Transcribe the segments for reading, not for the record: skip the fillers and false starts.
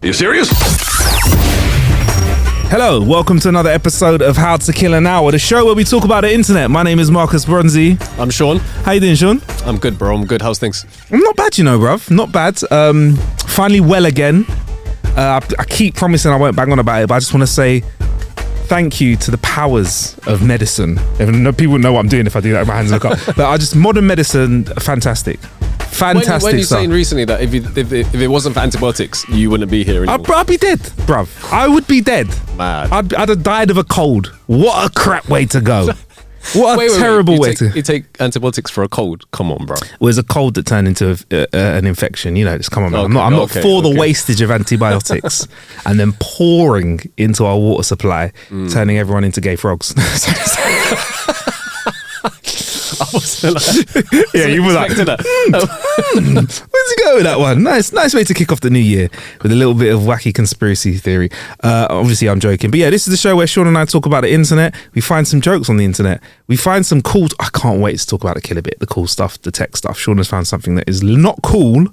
Are you serious? Hello, welcome to another episode of How to Kill an Hour, the show where we talk about the internet. My name is Marcus Bronzy. I'm Sean. How you doing, Sean? I'm good, bro. I'm good. How's things? I'm not bad, you know, bruv. Not bad. Finally well again. I keep promising I won't bang on about it, but I just want to say thank you to the powers of medicine. People know what I'm doing if I do that with my hands in the cup. But modern medicine, fantastic. Fantastic when you're stuff. saying recently that if it wasn't for antibiotics, you wouldn't be here anymore. I'd be dead, bruv. I would be dead. Mad. I'd have died of a cold. What a crap way to go. What a terrible way to... You take antibiotics for a cold? Come on, bro. Well, it was a cold that turned into an infection. You know, just come on, man. Okay, I'm not for the wastage of antibiotics and then pouring into our water supply, turning everyone into gay frogs. I wasn't like... Yeah, you were like... that. Where's he go with that one? Nice way to kick off the new year with a little bit of wacky conspiracy theory. Obviously, I'm joking. But yeah, this is the show where Sean and I talk about the internet. We find some jokes on the internet. We find some cool... I can't wait to talk about the killer bit, the cool stuff, the tech stuff. Sean has found something that is not cool,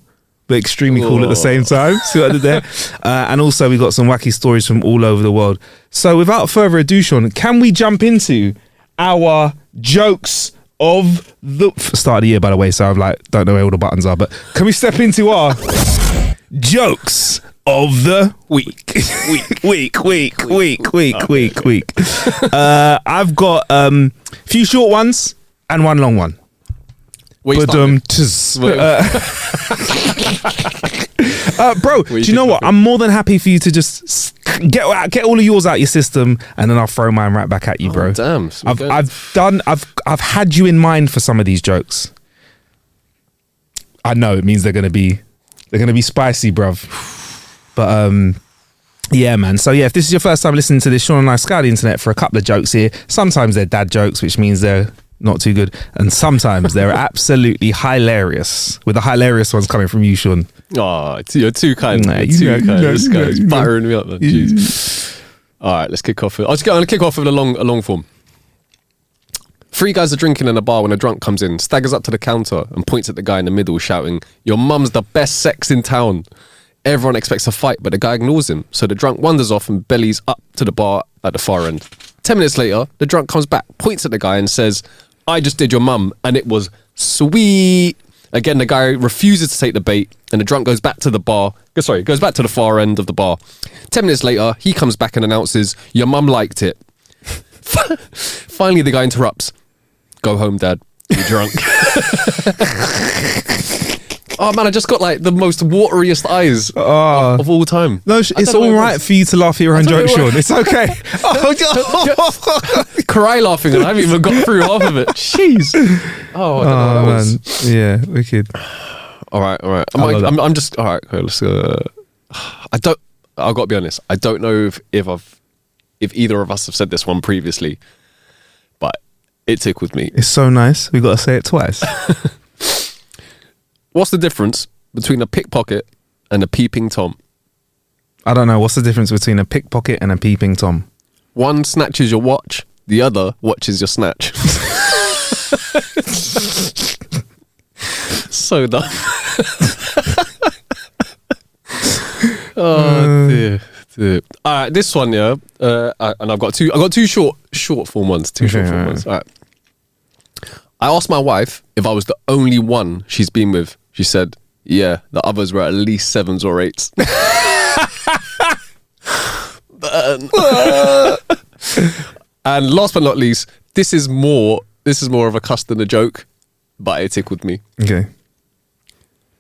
but extremely cool at the same time. See what I did there? And also, we got some wacky stories from all over the world. So without further ado, Sean, can we jump into our jokes of the start of the year, by the way, so I'm like, don't know where all the buttons are, but can we step into our jokes of the week? Week. I've got a few short ones and one long one. Bro, do you know what? I'm more than happy for you to just get all of yours out your system, and then I'll throw mine right back at you, bro. Damn, I've had you in mind for some of these jokes. I know it means they're gonna be spicy, bruv. But yeah, man. So yeah, if this is your first time listening to this, Sean and I scour the internet for a couple of jokes here. Sometimes they're dad jokes, which means they're not too good, and sometimes they're absolutely hilarious, with the hilarious ones coming from you, Sean. Oh, you're too kind. This guy's buttering me up, man. Jeez. All right, let's kick off. I'm going to kick off with a long form. 3 guys are drinking in a bar when a drunk comes in, staggers up to the counter and points at the guy in the middle, shouting, "Your mum's the best sex in town." Everyone expects a fight, but the guy ignores him, so the drunk wanders off and bellies up to the bar at the far end. 10 minutes later, the drunk comes back, points at the guy and says, "I just did your mum and it was sweet." Again, the guy refuses to take the bait, and the drunk goes back to the far end of the bar. 10 minutes later, he comes back and announces, "Your mum liked it." Finally, the guy interrupts. "Go home, Dad. You're drunk." Oh man, I just got like the most wateriest eyes of all time. No, it's all right for you to laugh at your own jokes, Sean. It's okay. Cry laughing, and I haven't even got through half of it. Jeez. Oh, I don't know what that was. Yeah, wicked. All right. I'm just all right. Okay, let's go. I've got to be honest. I don't know if either of us have said this one previously, but it tickled me. It's so nice. We got to say it twice. What's the difference between a pickpocket and a peeping Tom? I don't know. What's the difference between a pickpocket and a peeping Tom? One snatches your watch, the other watches your snatch. So dumb. Oh dear. All right, this one, yeah. And I've got two short form ones. Two short form ones. All right. I asked my wife if I was the only one she's been with. She said, "Yeah, the others were at least 7s or 8s." And last but not least, this is more of a cuss than a joke, but it tickled me. Okay.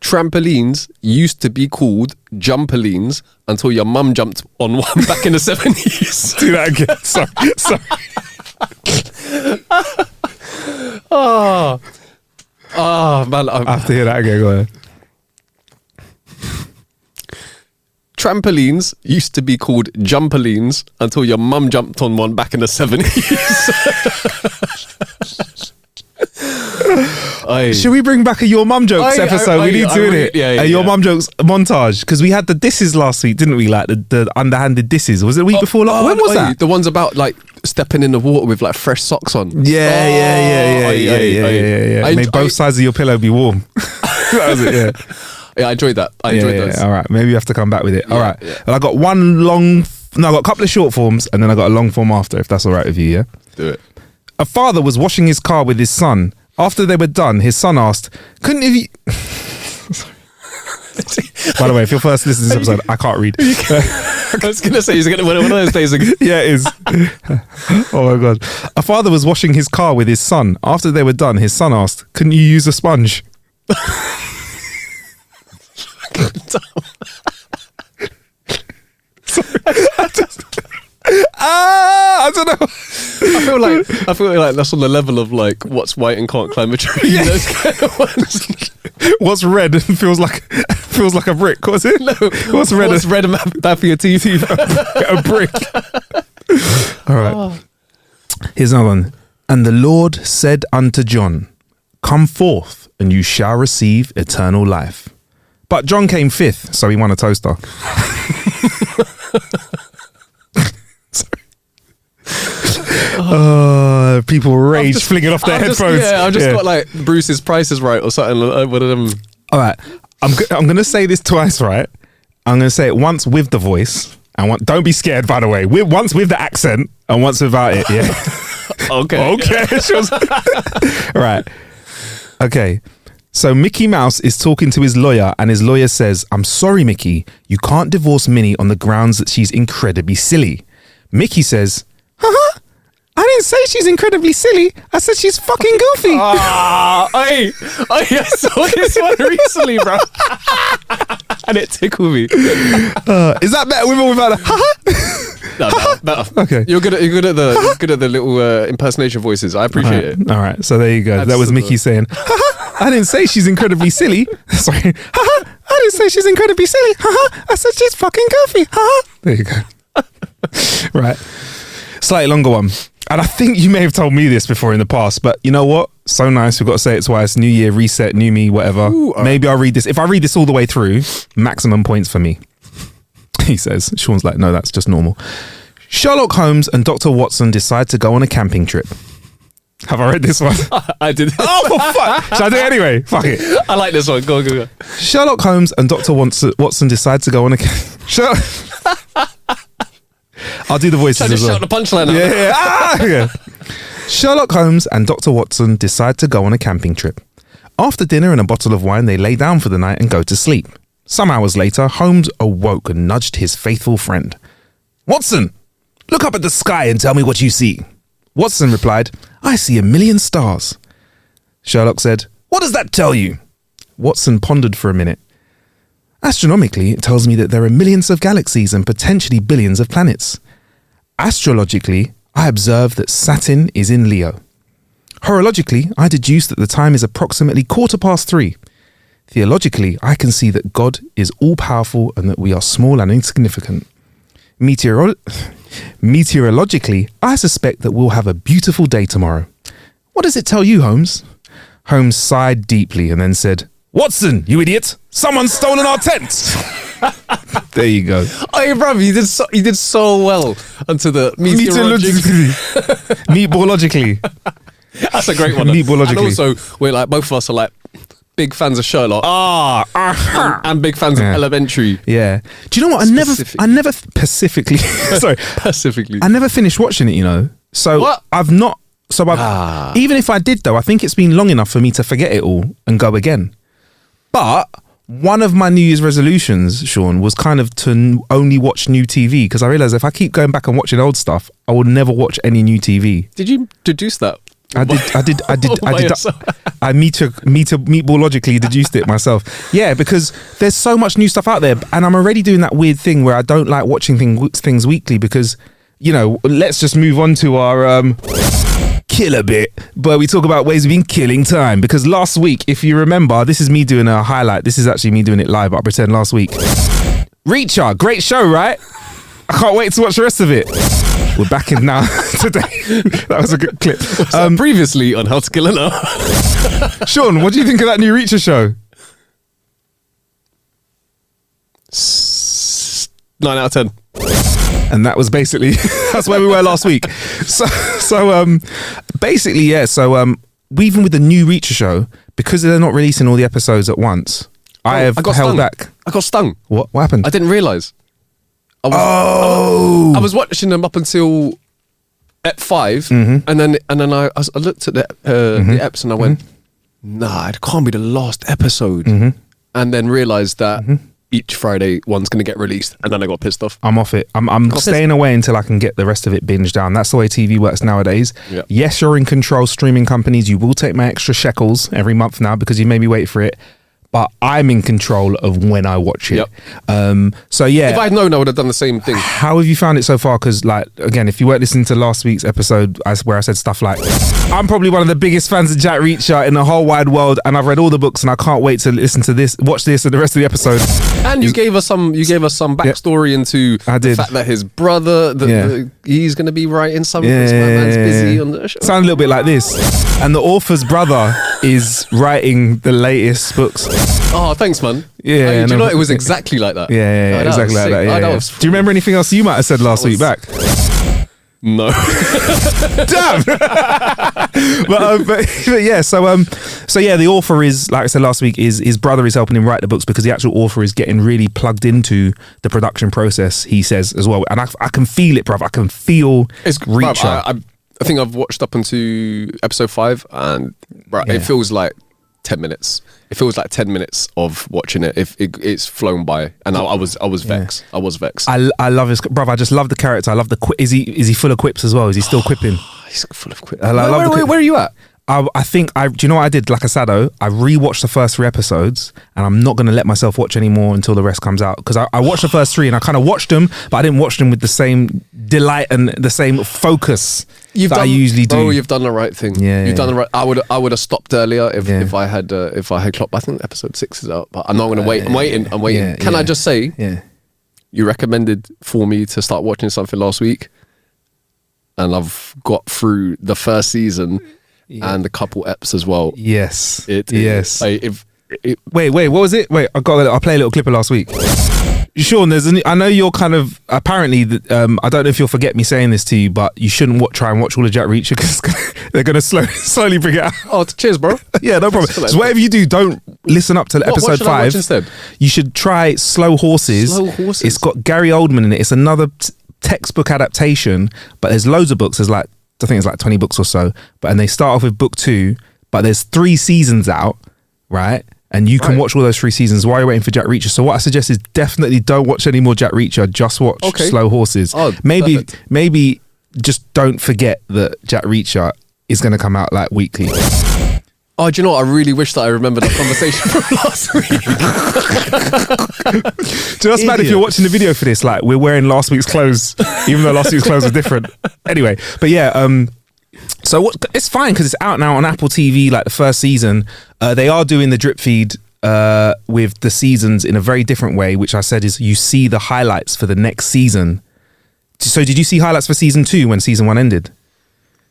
Trampolines used to be called jumpolines until your mum jumped on one back in the 70s. Do that again. Sorry. Oh man, I have to hear that again. Go ahead. Trampolines used to be called jumpolines until your mum jumped on one back in the 70s. Should we bring back a Your Mum Jokes episode? We need to, innit? Yeah, Your Mum Jokes montage. Because we had the disses last week, didn't we? Like the underhanded disses. Was it the week before? When was that? The ones about like stepping in the water with like fresh socks on. Yeah. Made both sides of your pillow be warm. That was it, yeah. Yeah, I enjoyed that. I enjoyed those. All right, maybe you have to come back with it. All right. Yeah. Well, I got I got a couple of short forms, and then I got a long form after, if that's all right with you, yeah? Do it. A father was washing his car with his son. After they were done, his son asked, couldn't have you... By the way, if you're first listening to this episode, I can't read. I was going to say, he's going to one of those days again. Yeah, it is. Oh my God. A father was washing his car with his son. After they were done, his son asked, couldn't you use a sponge? I don't know. I feel like that's on the level of like what's white and can't climb a tree. Yeah. Those kind of ones. What's red and feels like a brick? What's it? No, What's red? What's red and bad for your teeth? A brick. All right. Here's another one. And the Lord said unto John, come forth, and you shall receive eternal life. But John came fifth, so he won a toaster. People rage flinging off their headphones. I've just got like Bruce's Price is Right or something. One of them. All right, I'm going to say this twice, right? I'm going to say it once with the voice, and don't be scared, by the way. Once with the accent, and once without it, yeah. Okay. Right. Okay. So Mickey Mouse is talking to his lawyer, and his lawyer says, I'm sorry, Mickey, you can't divorce Minnie on the grounds that she's incredibly silly. Mickey says, I didn't say she's incredibly silly. I said she's fucking goofy. I saw this one recently, bro. And it tickled me. Is that better with or without a No, better. Okay. You're good at the little impersonation voices. I appreciate it. All right. So there you go. That was Mickey saying, I didn't say she's incredibly silly. Sorry. I didn't say she's incredibly silly. I said she's fucking goofy. There you go. Right. Slightly longer one. And I think you may have told me this before in the past, but you know what? So nice. We've got to say it twice. New year, reset, new me, whatever. Ooh, Maybe I'll read this. If I read this all the way through, maximum points for me. He says. Sean's like, no, that's just normal. Sherlock Holmes and Dr. Watson decide to go on a camping trip. Have I read this one? I did. Oh, fuck. Should I do it anyway? Fuck it. I like this one. Go, go, go. Sherlock Holmes and Dr. Watson decide to go on a... I'll do the voices I just as well. shout the punchline out. Yeah. Sherlock Holmes and Dr. Watson decide to go on a camping trip. After dinner and a bottle of wine, they lay down for the night and go to sleep. Some hours later, Holmes awoke and nudged his faithful friend. Watson, look up at the sky and tell me what you see. Watson replied, I see 1,000,000 stars. Sherlock said, what does that tell you? Watson pondered for a minute. Astronomically, it tells me that there are millions of galaxies and potentially billions of planets. Astrologically, I observe that Saturn is in Leo. Horologically, I deduce that the time is approximately 3:15. Theologically, I can see that God is all-powerful and that we are small and insignificant. Meteorologically, I suspect that we'll have a beautiful day tomorrow. What does it tell you, Holmes? Holmes sighed deeply and then said, Watson, you idiot! Someone's stolen our tent! There you go. Oh, brother, you did so well onto the meteorologically. Meteorologically. That's a great one. Meteorologically. And also, we're like, both of us are like big fans of Sherlock. And big fans of Elementary. Yeah. Do you know what? I never specifically. Sorry. Specifically. I never finished watching it, you know. So What? I've not. So even if I did, though, I think it's been long enough for me to forget it all and go again. But one of my New Year's resolutions, Sean, was kind of to only watch new TV, because I realised if I keep going back and watching old stuff, I will never watch any new TV. Did you deduce that? I meteorologically deduced it myself. Yeah, because there's so much new stuff out there, and I'm already doing that weird thing where I don't like watching things weekly because, you know, let's just move on to our killer bit, where we talk about ways we've been killing time. Because last week, if you remember, this is me doing a highlight. This is actually me doing it live, but I pretend last week. Reacher, great show, right? I can't wait to watch the rest of it. We're back in now today. That was a good clip. Previously on How to Kill an Hour. Sean, what do you think of that new Reacher show? 9 out of 10. And that was basically that's where we were last week. So basically, yeah. So even with the new Reacher show, because they're not releasing all the episodes at once, I have held stung. back. I got stung. What happened? I didn't realise. I was watching them up until ep 5, and then I looked at the eps and I went, nah, it can't be the last episode, and then realised that each Friday one's going to get released, and then I got pissed off. I'm off it. I'm staying away until I can get the rest of it binged down. That's the way TV works nowadays. Yep. Yes, you're in control, streaming companies. You will take my extra shekels every month now because you made me wait for it. But I'm in control of when I watch it. Yep. So yeah. If I had known, I would have done the same thing. How have you found it so far? Because like, again, if you weren't listening to last week's episode where I said stuff like, I'm probably one of the biggest fans of Jack Reacher in the whole wide world, and I've read all the books, and I can't wait to watch this and the rest of the episode. And you gave us some backstory into the fact that his brother, he's going to be writing something. My man's busy on the show. Sound a little bit like this. And the author's brother is writing the latest books. Oh, thanks, man. Yeah. Do you know it was exactly like that? Yeah, exactly like that. Yeah. Do you remember anything else you might have said last week back? No. Damn. but yeah, so yeah, the author is, like I said last week, is his brother is helping him write the books because the actual author is getting really plugged into the production process, he says, as well. And I can feel it, bruv. I can feel Reacher. I think I've watched up into episode 5, and it feels like 10 minutes. It feels like 10 minutes of watching it. If it's flown by, and I was vexed. I was vexed. I love his brother. I just love the character. I love the is he full of quips as well? Is he still quipping? He's full of quips. Where are you at? I think do you know what I did? Like I said, I rewatched the first 3 episodes, and I'm not going to let myself watch any more until the rest comes out, because I watched the first 3 and I kind of watched them, but I didn't watch them with the same delight and the same focus I usually do. Oh, you've done the right thing. Yeah, you've done the right. I would have stopped earlier if I had clocked. I think episode 6 is out, but I'm not going to wait. I'm waiting. Can I just say? Yeah. You recommended for me to start watching something last week, and I've got through the first season. Yeah. And a couple eps as well. Yes. Yes. Wait, what was it? Wait, I played a little clip of last week. Sean, I know you're kind of, apparently, I don't know if you'll forget me saying this to you, but you shouldn't try and watch all of Jack Reacher because they're going to slowly bring it out. Oh, cheers, bro. Yeah, no problem. So whatever you do, don't listen up to episode 5. I watch instead? You should try Slow Horses. It's got Gary Oldman in it. It's another textbook adaptation, but there's loads of books. There's like, I think it's like 20 books or so, and they start off with book 2, but there's 3 seasons out, right? And you can watch all those 3 seasons while you're waiting for Jack Reacher. So what I suggest is definitely don't watch any more Jack Reacher. Just watch Slow Horses. Oh, maybe just don't forget that Jack Reacher is going to come out like weekly. Oh, do you know what? I really wish that I remembered that conversation from last week. Do you know what's mad if you're watching the video for this? Like, we're wearing last week's clothes, even though last week's clothes are different. Anyway, but yeah, so it's fine because it's out now on Apple TV, like the first season. They are doing the drip feed with the seasons in a very different way, which I said is you see the highlights for the next season. So did you see highlights for season 2 when season 1 ended?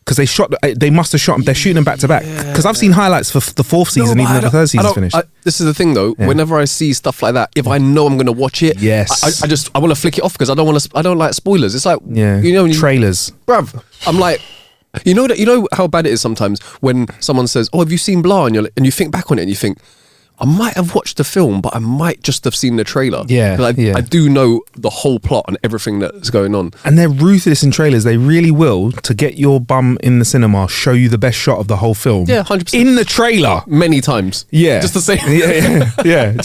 Because they must have shot them. They're shooting them back to back. Because I've seen highlights for the 4th season, even though the 3rd season's finished. This is the thing, though. Yeah. Whenever I see stuff like that, if I know I'm going to watch it, yes, I want to flick it off because I don't like spoilers. It's like trailers, bruv. I'm like, you know how bad it is sometimes when someone says, "Oh, have you seen blah?" and you think back on it and you think, I might have watched the film, but I might just have seen the trailer. I do know the whole plot and everything that's going on. And they're ruthless in trailers. They really will, to get your bum in the cinema, show you the best shot of the whole film. Yeah, 100%. In the trailer. Many times. Yeah. Just the same. Yeah.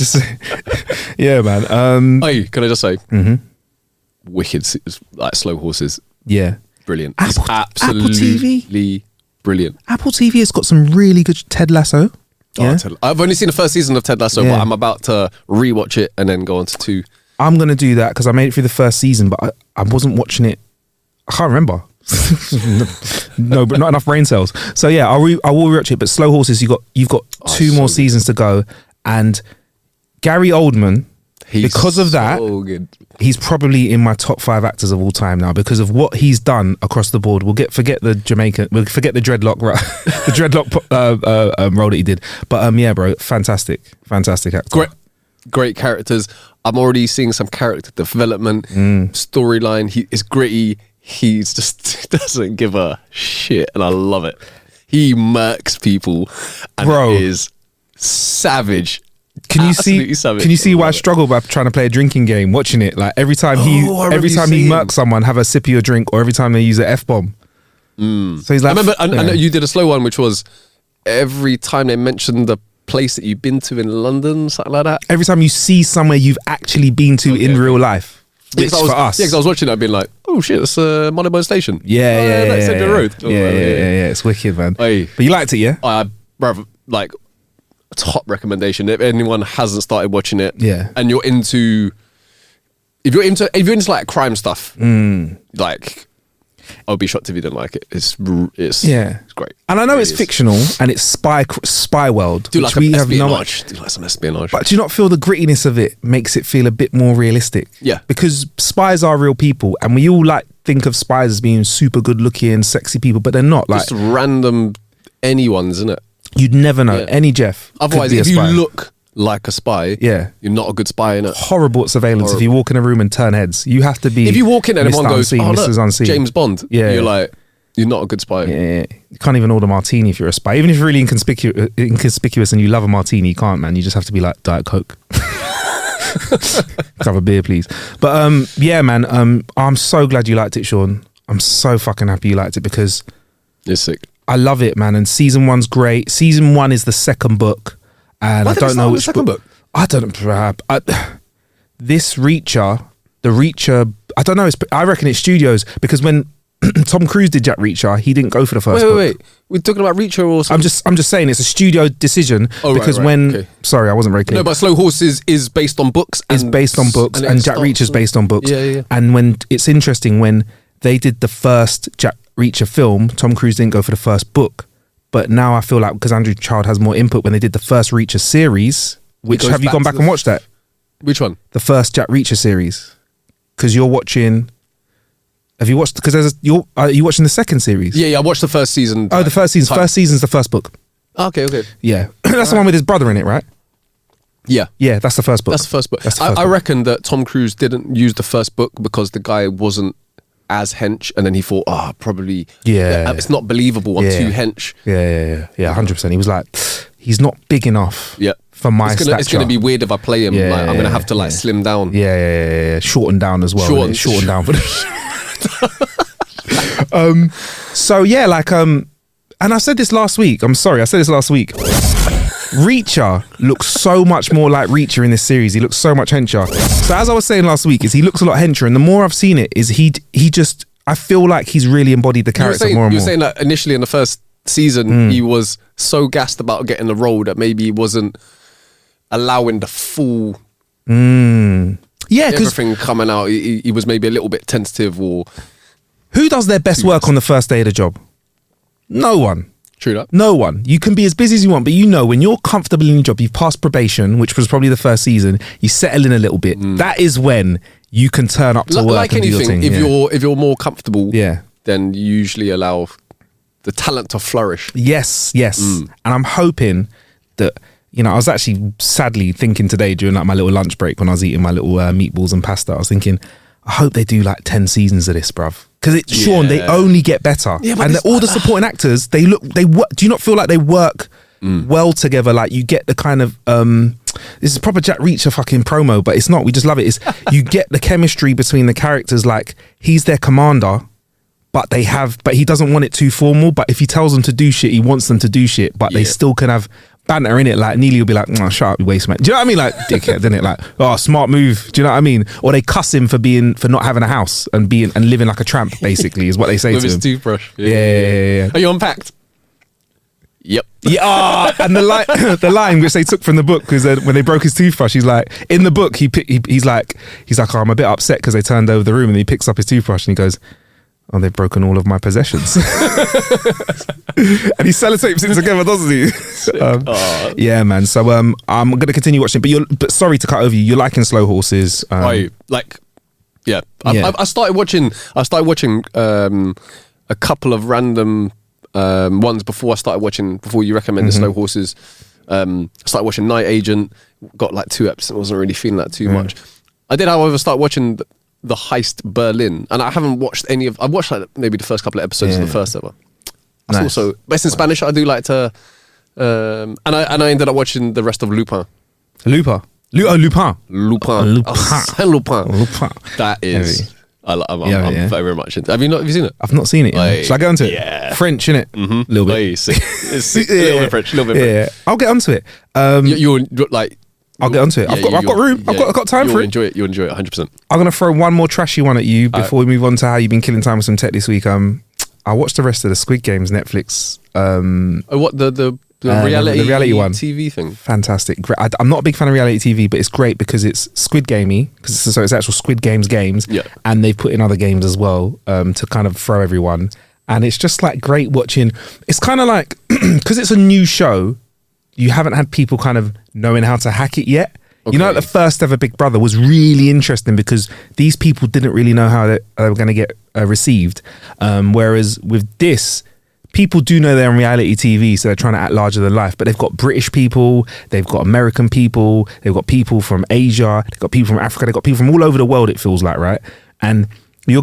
Yeah, man. Hey, can I just say? Mm-hmm. Wicked, like Slow Horses. Yeah. Brilliant. Apple TV. Brilliant. Apple TV has got some really good Ted Lasso. Yeah. I've only seen the first season of Ted Lasso, but I'm about to rewatch it and then go on to 2. I'm going to do that because I made it through the first season, but I wasn't watching it. I can't remember. No, but not enough brain cells. So yeah, I will rewatch it. But Slow Horses, you've got 2 more seasons to go, and Gary Oldman. Because of that, he's probably in my top 5 actors of all time now because of what he's done across the board. We'll forget the dreadlock the dreadlock role that he did. But yeah, bro, fantastic actor. Great characters. I'm already seeing some character development, storyline. He is gritty. He's just doesn't give a shit, and I love it. He murks people, and it is savage. Can you see? Absolutely savage. Can you see why I struggle by trying to play a drinking game? Watching it, like every time he murks someone, have a sip of your drink, or every time they use an F-bomb. So he's like, I remember. I know you did a slow one, which was every time they mentioned the place that you've been to in London, something like that. Every time you see somewhere you've actually been to in real life. Which for us. Yeah, because I was watching it, I've been like, oh shit, that's Marylebone Station. Yeah. That's Edgware Road. Yeah. It's wicked, man. Hey. But you liked it, yeah? Brother, like, top recommendation. If anyone hasn't started watching it, and you're into, if you're into like crime stuff, like, I'll be shocked if you didn't like it. It's great. And I know it's fictional and it's spy world. Do like some espionage. Do like some espionage. But do you not feel the grittiness of it makes it feel a bit more realistic? Yeah. Because spies are real people, and we all like think of spies as being super good looking, sexy people, but they're not. Like just random anyone's, isn't it? You'd never know. Any Jeff. Otherwise, if you look like a spy, you're not a good spy, innit? Horrible surveillance. If you walk in a room and turn heads, you have to be. If you walk in and everyone goes, unseen, "Oh, Mrs. look, Unseen." James Bond," you're like, you're not a good spy. Yeah, you can't even order martini if you're a spy. Even if you're really inconspicuous and you love a martini, you can't, man. You just have to be like Diet Coke. Have a beer, please. But yeah, man. I'm so glad you liked it, Sean. I'm so fucking happy you liked it because it's sick. I love it, man. And season 1's great. Season 1 is the second book, and I don't know which second book. I don't know. This Reacher, the Reacher. I don't know. I reckon it's studios because when Tom Cruise did Jack Reacher, he didn't go for the first book. Wait. We're talking about Reacher or something? I'm just saying it's a studio decision because sorry, I wasn't very clear. No, but Slow Horses is based on books. It's based on books, and Jack Reacher's based on books. Yeah. And when it's interesting when they did the first Jack Reacher film, Tom Cruise didn't go for the first book. But now I feel like because Andrew Child has more input when they did the first Reacher series, which have you gone back and watched that? Which one? The first Jack Reacher series. Because you're watching. Have you watched? Because are you watching the second series? Yeah. I watched the first season. Oh, the first season. First season's the first book. Okay. Yeah, that's the one with his brother in it, right? Yeah, that's the first book. That's the first book. I reckon that Tom Cruise didn't use the first book because the guy wasn't as hench, and then he thought, probably it's not believable on two hench. Yeah, 100%. He was like, he's not big enough. Yeah. For my stature. It's going to be weird if I play him. Like, I'm going to have to slim down. Yeah. Shorten down as well. Shorten down for the. So yeah, and I said this last week. I'm sorry, I said this last week. Reacher looks so much more like Reacher in this series. He looks so much hencher. So as I was saying last week, is he looks a lot hencher, and the more I've seen it, is he just. I feel like he's really embodied the character more and more. You were saying that initially in the first season, he was so gassed about getting the role that maybe he wasn't allowing the full everything coming out. He was maybe a little bit tentative. Or who does their best work on the first day of the job? No one. True that. No one. You can be as busy as you want, but when you're comfortable in your job, you've passed probation, which was probably the first season, you settle in a little bit. That is when you can turn up to work like and anything, do your thing. If you're more comfortable, then you usually allow the talent to flourish. Yes. And I'm hoping that, I was actually sadly thinking today during my little lunch break when I was eating my little meatballs and pasta, I was thinking, I hope they do 10 seasons of this, bruv. Because Sean, they only get better. Yeah, and all the supporting actors, they work. Do you not feel like they work well together? Like you get the kind of, this is proper Jack Reacher fucking promo, but it's not. We just love it. You get the chemistry between the characters. Like he's their commander, but he doesn't want it too formal. But if he tells them to do shit, he wants them to do shit. But they still can have banter in it. Like Neely will be like, shut up, you waste man. Do you know what I mean? Like dickhead, isn't it? Like, smart move. Do you know what I mean? Or they cuss him for not having a house and living like a tramp, basically, is what they say to him. With his toothbrush. Yeah. Are you unpacked? Yep. Yeah, and the line which they took from the book was when they broke his toothbrush. He's like, in the book, he's like, I'm a bit upset because they turned over the room, and he picks up his toothbrush and he goes, "Oh, they've broken all of my possessions." And he sellotapes it together, doesn't he? Yeah, man. So I'm gonna continue watching, but sorry to cut over you. You're liking Slow Horses. I started watching a couple of random ones before you recommended Slow Horses. I started watching Night Agent, got 2 episodes, wasn't really feeling that too much. I did, however, start watching the Heist Berlin, and I haven't watched I've watched maybe the first couple of episodes of the first ever. That's also, but it's in Spanish. I do like to, and I ended up watching the rest of Lupin. Lupin. Lupin. Lupin. Arsène Lupin. Lupin. That is. Heavy. I'm very much into. Have you seen it? I've not seen it. Like, Shall I get onto it? yeah. French, innit? Mm-hmm. A little bit. It's a little bit French. A little bit French. Yeah, I'll get onto it. You're like. I'll get onto it. I've got room. I've got time for it. You'll enjoy it 100%. I'm gonna throw one more trashy one at you before we move on to how you've been killing time with some tech this week. I watched the rest of the Squid Games Netflix. What the reality one, TV thing? Fantastic. I'm not a big fan of reality TV, but it's great because it's Squid Gamey, so it's actual Squid Games, yeah. and they've put in other games as well to kind of throw everyone. And it's just like great watching. It's kind of like because it's a new show, you haven't had people kind of knowing how to hack it yet. Okay. You know, like the first ever Big Brother was really interesting because these people didn't really know how they were going to get received. Whereas with this, people do know they're on reality TV, so they're trying to act larger than life. But they've got British people, they've got American people, they've got people from Asia, they've got people from Africa, they've got people from all over the world, it feels like, right? And you're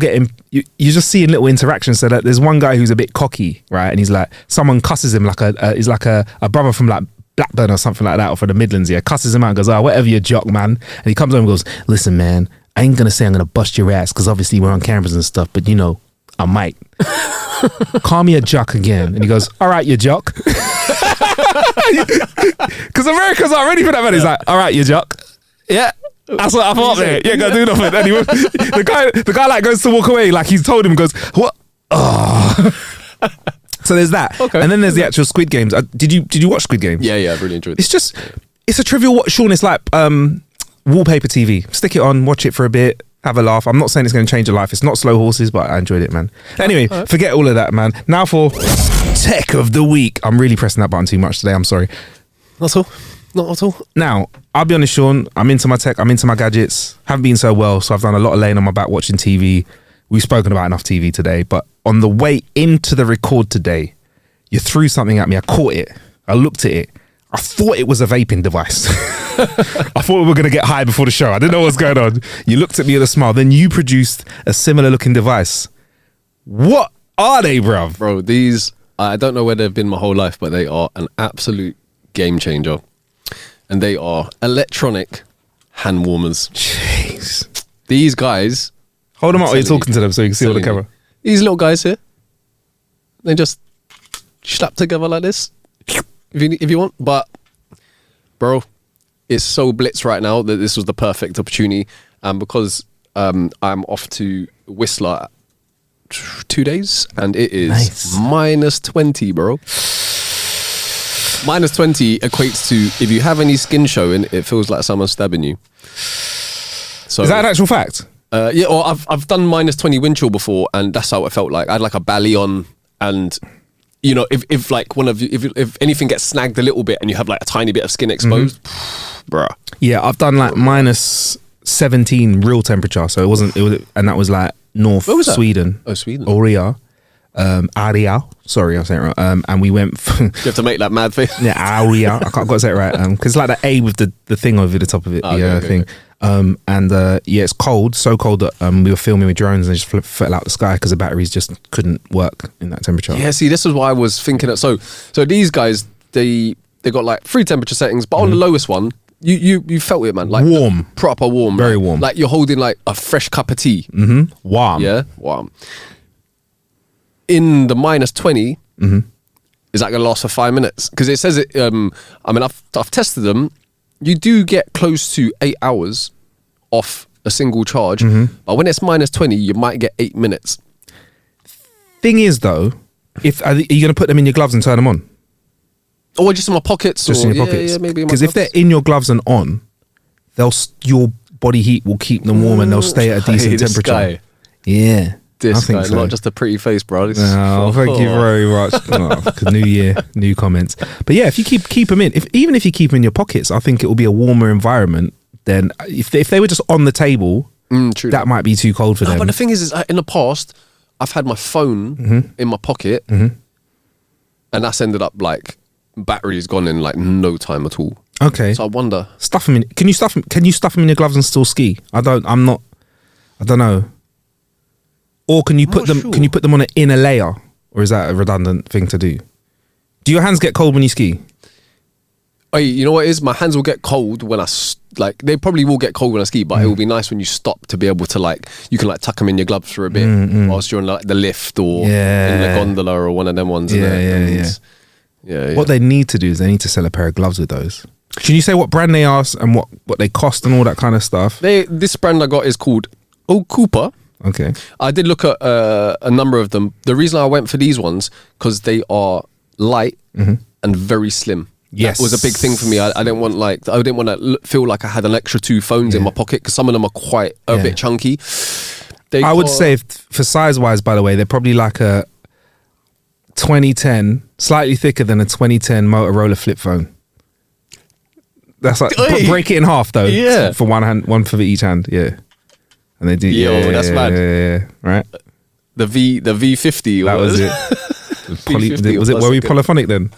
just seeing little interactions. So that there's one guy who's a bit cocky, right? And he's like, someone cusses him like he's like a brother from like Blackburn or something like that, or from the Midlands, yeah, cusses him out and goes, oh, whatever you jock, man. And he comes home and goes, listen, man, I ain't gonna say I'm gonna bust your ass because obviously we're on cameras and stuff, but you know, I might. Call me a jock again. And he goes, all right, you jock. Because Americans aren't ready for that, man. He's like, all right, you jock. Yeah. That's what I thought there. Yeah, go do nothing. And the guy like goes to walk away, like he's told him, goes, what? Oh. So there's that. Okay. And then there's the actual Squid Games. Did you watch Squid Games? Yeah, I really enjoyed it. It's a trivial watch, Sean. It's like wallpaper TV. Stick it on, watch it for a bit, have a laugh. I'm not saying it's going to change your life. It's not Slow Horses, but I enjoyed it, man. Anyway, forget all of that, man. Now for Tech of the Week. I'm really pressing that button too much today. I'm sorry. Not at all. Now, I'll be honest, Sean. I'm into my tech. I'm into my gadgets. Haven't been so well, so I've done a lot of laying on my back watching TV. We've spoken about enough TV today, but on the way into the record today, you threw something at me. I caught it. I looked at it. I thought it was a vaping device. I thought we were going to get high before the show. I didn't know what was going on. You looked at me with a smile. Then you produced a similar looking device. What are they, bruv? Bro, these, I don't know where they've been my whole life, but they are an absolute game changer. And they are electronic hand warmers. Jeez. These guys... Hold them up while you're talking to them so you can see on the camera. These little guys here, they just slap together like this if you want. But, bro, it's so blitz right now that this was the perfect opportunity. And because I'm off to Whistler 2 days, and it is minus 20, bro. Minus 20 equates to, if you have any skin showing, it feels like someone's stabbing you. So, is that an actual fact? Yeah, or I've done minus 20 wind chill before, and that's how it felt like. I had like a belly on, and you know, if like one of you, if anything gets snagged a little bit, and you have like a tiny bit of skin exposed, bruh. Yeah, I've done like minus 17 real temperature, so it was, and that was like North Sweden. Oh, Sweden. Aria. Sorry, I'm saying it wrong. And we went. You have to make that mad face. Yeah, Aria. I can't say it right. Because it's like the A with the thing over the top of it. Thing. Okay. It's cold, so cold that we were filming with drones and it just fell out the sky because the batteries just couldn't work in that temperature. Yeah, see, this is why I was thinking. So these guys, they got like 3 temperature settings, but on the lowest one, you felt it, man. Like warm, proper warm, very warm. Like you're holding like a fresh cup of tea. Warm, yeah, warm. In the minus 20, is that going to last for 5 minutes? Because it says it. I mean, I've tested them. You do get close to 8 hours off a single charge, but when it's minus 20, you might get 8 minutes. Thing is, though, are you going to put them in your gloves and turn them on? Or just in my pockets? Just in your pockets? Yeah, maybe. Because if they're in your gloves and on, your body heat will keep them warm and they'll stay at a decent temperature. Guy. Yeah. This guy, so. Not just a pretty face, bro. Oh, thank you very much. New year, new comments. But yeah, if you keep them in, even if you keep them in your pockets, I think it will be a warmer environment than if they were just on the table. True. That might be too cold for them. But the thing is in the past, I've had my phone in my pocket, and that's ended up like battery's gone in like no time at all. Okay. So I wonder. Stuff them in. Can you stuff them in your gloves and still ski? I don't know. Or can you put them? Sure. Can you put them on an inner layer, or is that a redundant thing to do? Do your hands get cold when you ski? Hey, you know what it is? My hands will get cold when they probably will get cold when I ski, but it will be nice when you stop to be able to you can tuck them in your gloves for a bit whilst you're on the lift or in the gondola or one of them ones. Yeah. What they need to do is they need to sell a pair of gloves with those. Can you say what brand they are and what they cost and all that kind of stuff? This brand I got is called Cooper. Okay. I did look at a number of them. The reason I went for these ones because they are light and very slim. Yes, that was a big thing for me. I didn't want to feel like I had an extra 2 phones in my pocket because some of them are quite a bit chunky. I would say for size wise, by the way, they're probably like a 2010, slightly thicker than a 2010 Motorola flip phone. That's like break it in half though. Yeah, for one hand, one for each hand. Yeah, and they do. That's mad. Yeah, right. The V50. That was it. Was it? Were we polyphonic then?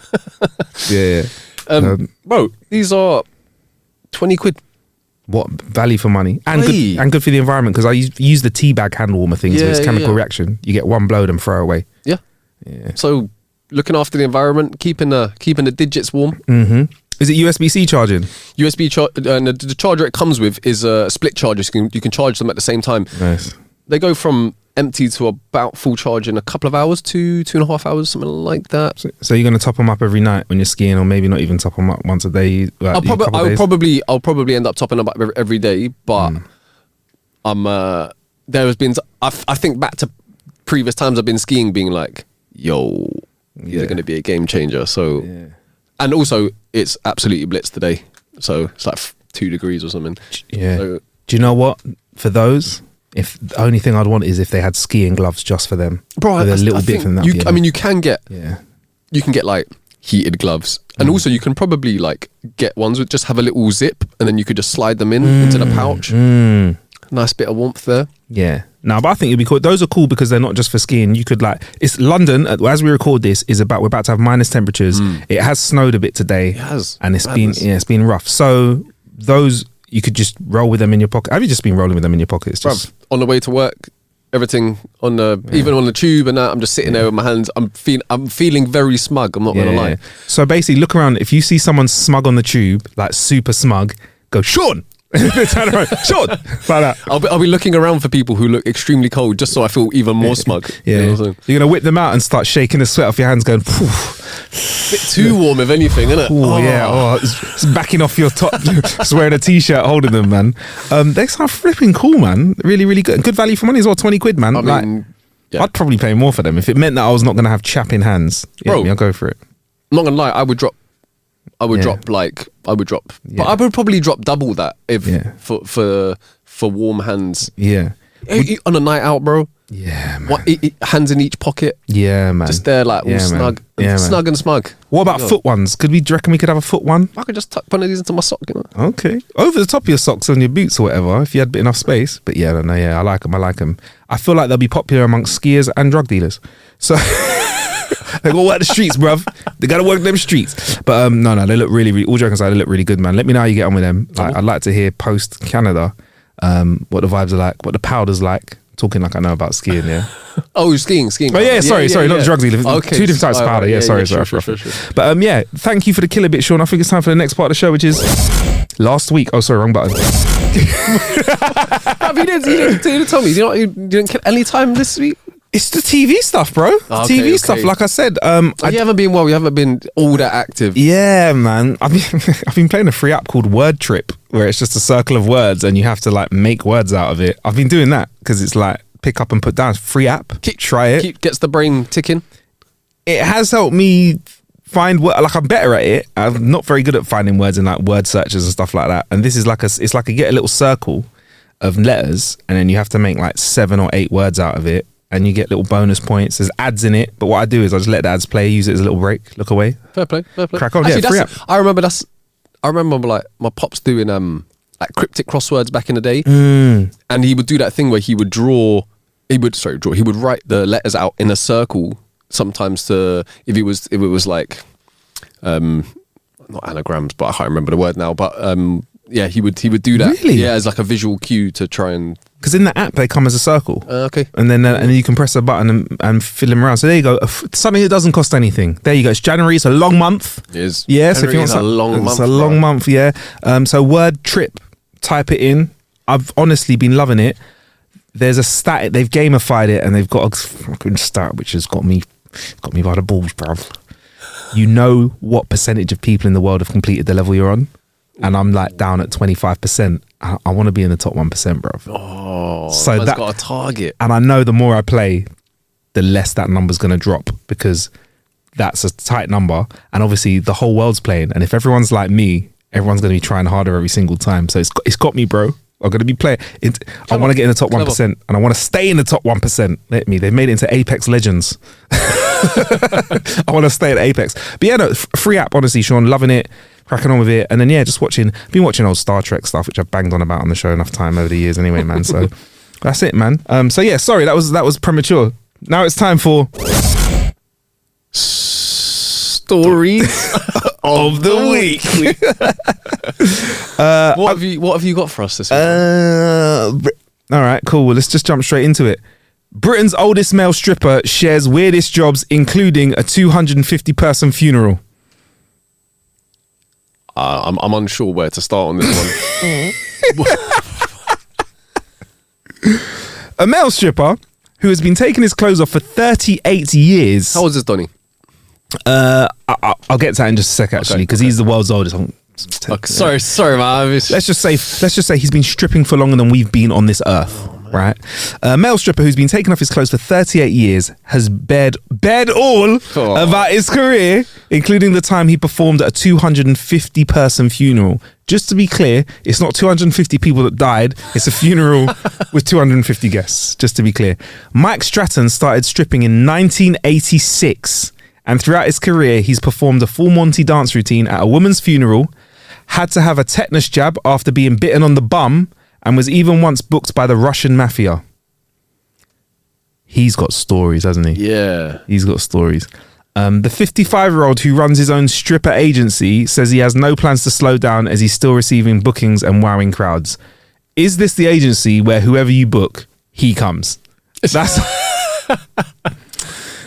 Bro, these are 20 quid. What value for money and good for the environment because I use the tea bag hand warmer things. So it's chemical reaction. You get one blow and throw away. Yeah. So looking after the environment, keeping the digits warm. Is it USB-C charging? And the charger it comes with is a split charger. So you can charge them at the same time. Nice. They go from empty to about full charge in a couple of hours, 2.5 hours, something like that. So you're going to top them up every night when you're skiing, or maybe not even top them up once a day. I'll probably end up topping them up every day, but there has been. I think back to previous times I've been skiing, being like, "Yo, these are going to be a game changer." So, and also it's absolutely blitzed today, so it's like 2 degrees or something. Yeah. So, do you know what? For those. If the only thing I'd want is if they had skiing gloves just for them, bro, with a little bit from that. You can get like heated gloves, and also you can probably get ones with just have a little zip, and then you could just slide them into the pouch. Nice bit of warmth there. Yeah. No, but I think it'd be cool. Those are cool because they're not just for skiing. You could it's London as we record this we're about to have minus temperatures. It has snowed a bit today. It has, and it's been rough. So those. You could just roll with them in your pocket. Have you just been rolling with them in your pockets? Just on the way to work, everything on even on the tube and that. I'm just sitting there with my hands. I'm feeling very smug. I'm not gonna lie. So basically, look around. If you see someone smug on the tube, like super smug, go Sean. Turn around, Sean. Like that. I'll be looking around for people who look extremely cold, just so I feel even more smug. Yeah, you know you're gonna whip them out and start shaking the sweat off your hands, going. Bit too warm, if anything, isn't it? It's backing off your top. Just wearing a t-shirt, holding them, man. They sound flipping cool, man. Really, really good. Good value for money as well. 20 quid, man. I'd probably pay more for them if it meant that I was not gonna have chapping hands. Yeah, I'll go for it. I'm not gonna lie, I would drop. But I would probably drop double that if for warm hands. Yeah. On a night out, bro. Yeah, man. Hands in each pocket. Yeah, man. Just there, all snug, snug and smug. What about foot ones? Do you reckon we could have a foot one? I could just tuck one of these into my sock, you know. Okay, over the top of your socks on your boots or whatever, if you had enough space. But I like them. I feel like they'll be popular amongst skiers and drug dealers. So they go work the streets, bruv. They gotta work them streets. But no, they look really, really. All joking aside, they look really good, man. Let me know how you get on with them. I'd like to hear post Canada, what the vibes are like, what the powder's like. Talking like I know about skiing, yeah. Oh, skiing. Oh yeah, sorry, not the drug dealer. Okay, 2 different types of powder. Sorry. Sure. But thank you for the killer bit, Sean. I think it's time for the next part of the show, which is last week. Oh, sorry, wrong button. You didn't tell me. You didn't kill any time this week. It's the TV stuff, bro. TV stuff. Like I said, you haven't been well. You haven't been all that active. Yeah, man. I've been playing a free app called Word Trip, where it's just a circle of words and you have to make words out of it. I've been doing that because it's pick up and put down. Free app. Try it. Gets the brain ticking. It has helped me find I'm better at it. I'm not very good at finding words in word searches and stuff like that. And this is it's like you get a little circle of letters and then you have to make 7 or 8 words out of it. And you get little bonus points. There's ads in it, but what I do is I just let the ads play, use it as a little break, look away. Fair play. Crack on. Actually, free app. I remember my pops doing cryptic crosswords back in the day, and he would do that thing where he would write the letters out in a circle. Sometimes if it was not anagrams, but I can't remember the word now. But he would do that. Really? Yeah, as a visual cue to try and Because in the app they come as a circle. Okay. And then you can press a button and fill them around. So there you go. Something that doesn't cost anything. There you go. It's January. It's a long month. It is. Yeah. So if you want a long month. it's a long month. Yeah. So word trip. Type it in. I've honestly been loving it. There's a stat. They've gamified it and they've got a fucking stat which has got me by the balls, bruv. You know what percentage of people in the world have completed the level you're on? And I'm like down at 25%. I want to be in the top 1%, bruv. Oh, so that's that got a target. And I know the more I play, the less that number's going to drop because that's a tight number. And obviously the whole world's playing. And if everyone's like me, everyone's going to be trying harder every single time. So it's got me, bro. I'm going to be playing. I want to get in the top 1% and I want to stay in the top 1%. Let me. They've made it into Apex Legends. I want to stay at Apex. But yeah, no, free app, honestly, Sean, loving it, cracking on with it. And then, yeah, just been watching old Star Trek stuff, which I've banged on about on the show enough time over the years anyway, man. So that's it, man. So yeah, sorry, that was premature. Now it's time for Stories of the week. What have you got for us this week? All right, cool. Well, let's just jump straight into it. Britain's oldest male stripper shares weirdest jobs, including a 250-person funeral. I'm unsure where to start on this one. A male stripper who has been taking his clothes off for 38 years. How old is this, Donny? I'll get to that in just a sec, actually, because he's the world's oldest. Okay, sorry, man. Let's just say he's been stripping for longer than we've been on this earth. Right, a male stripper who's been taking off his clothes for 38 years has bared all about his career, including the time he performed at a 250-person funeral. Just to be clear, it's not 250 people that died; it's a funeral with 250 guests. Just to be clear, Mike Stratton started stripping in 1986, and throughout his career, he's performed a full Monty dance routine at a woman's funeral, had to have a tetanus jab after being bitten on the bum, and was even once booked by the Russian mafia. He's got stories, hasn't he? Yeah. He's got stories. The 55-year-old who runs his own stripper agency says he has no plans to slow down as he's still receiving bookings and wowing crowds. Is this the agency where whoever you book, he comes? That's...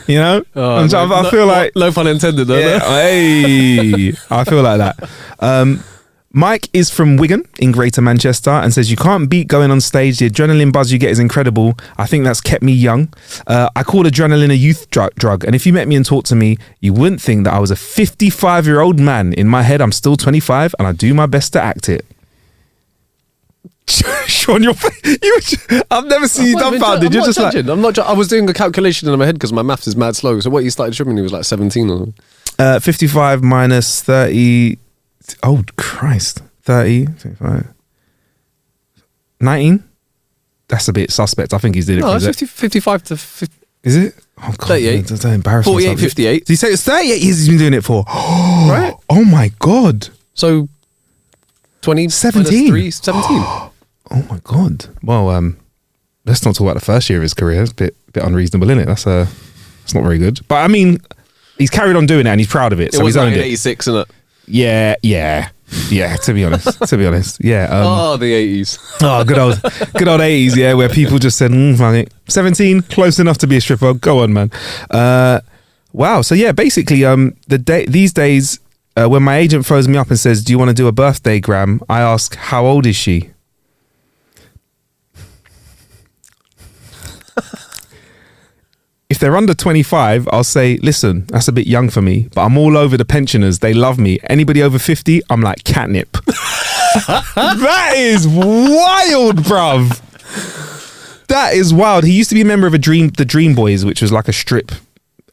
You know? I feel like... No pun intended, though. Yeah, hey, I feel like that. Mike is from Wigan in Greater Manchester and says, you can't beat going on stage. The adrenaline buzz you get is incredible. I think that's kept me young. I call adrenaline a youth drug. And if you met me and talked to me, you wouldn't think that I was a 55-year-old man. In my head, I'm still 25 and I do my best to act it. Sean, I've never seen you dumbfounded. You're just judging. I was doing a calculation in my head because my maths is mad slow. So what you started stripping, he was like 17 or something. 55 minus 30... Oh, Christ. 30, 35, 19? That's a bit suspect. I think he's did it. No, it's 55 to 50. Is it? Oh, God. 38. That's embarrassing. 48, 58. Did you say it's 38 years he's been doing it for? Right. Oh, my God. So, 20, 17. 3, 17. Oh, my God. Well, let's not talk about the first year of his career. It's a bit unreasonable, isn't it? That's not very good. But, I mean, he's carried on doing it and he's proud of it. So he's owned it. 86, isn't it? Yeah, to be honest. Yeah. The 80s. Oh, good old 80s, yeah, where people just said, fuck it. 17, close enough to be a stripper. Go on, man. Wow. So yeah, basically, these days, when my agent phones me up and says, do you want to do a birthday gram? I ask, how old is she? If they're under 25, I'll say, listen, that's a bit young for me, but I'm all over the pensioners. They love me. Anybody over 50, I'm like catnip. That is wild, bruv. That is wild. He used to be a member of the Dream Boys, which was like a strip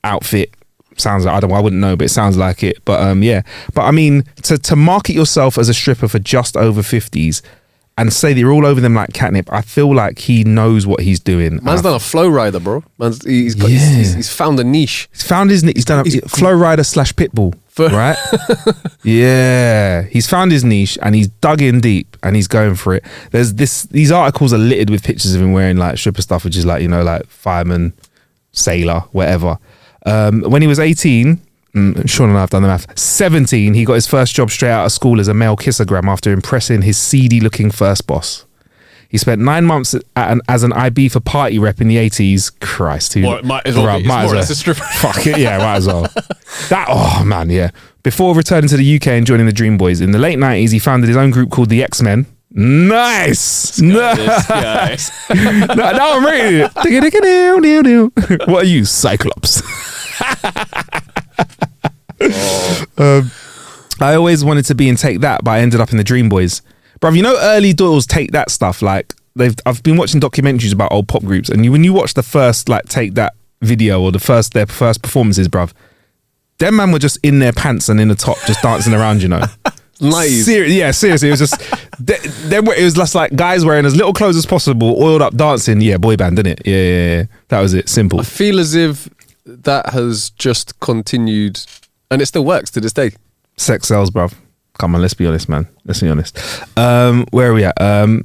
outfit. Sounds like, I wouldn't know, but it sounds like it. But yeah. But I mean, to market yourself as a stripper for just over 50s, and say that you're all over them like catnip, I feel like he knows what he's doing. Man's done a flow rider, bro. He's found a niche. He's found his niche. He's done a flow rider / pitbull, right? Yeah, he's found his niche and he's dug in deep and he's going for it. These articles are littered with pictures of him wearing like stripper stuff, which is like, you know, like fireman, sailor, whatever. When he was 18. Sean and I have done the math. 17, he got his first job straight out of school as a male kissogram after impressing his seedy-looking first boss. He spent 9 months as an IB for Party Rep in the 80s. Christ, who? Well, might as well. Be. Might as well. A stripper. Fuck it, yeah, might as well. Oh man, yeah. Before returning to the UK and joining the Dream Boys in the late 90s, he founded his own group called the X-Men. Nice. Nice. Now I'm ready. What are you, Cyclops? I always wanted to be in Take That, but I ended up in the Dream Boys. Bruv, you know early doors Take That stuff, like I've been watching documentaries about old pop groups, and when you watch the first like Take That video or their first performances, bruv, them man were just in their pants and in the top just dancing around, you know. Nice. Seriously, it was just it was just like guys wearing as little clothes as possible, oiled up, dancing. Yeah, boy band, didn't it? Yeah. That was it. Simple. I feel as if that has just continued, and it still works to this day. Sex sells, bruv. Come on, let's be honest, man. Let's be honest. Where are we at? Oh,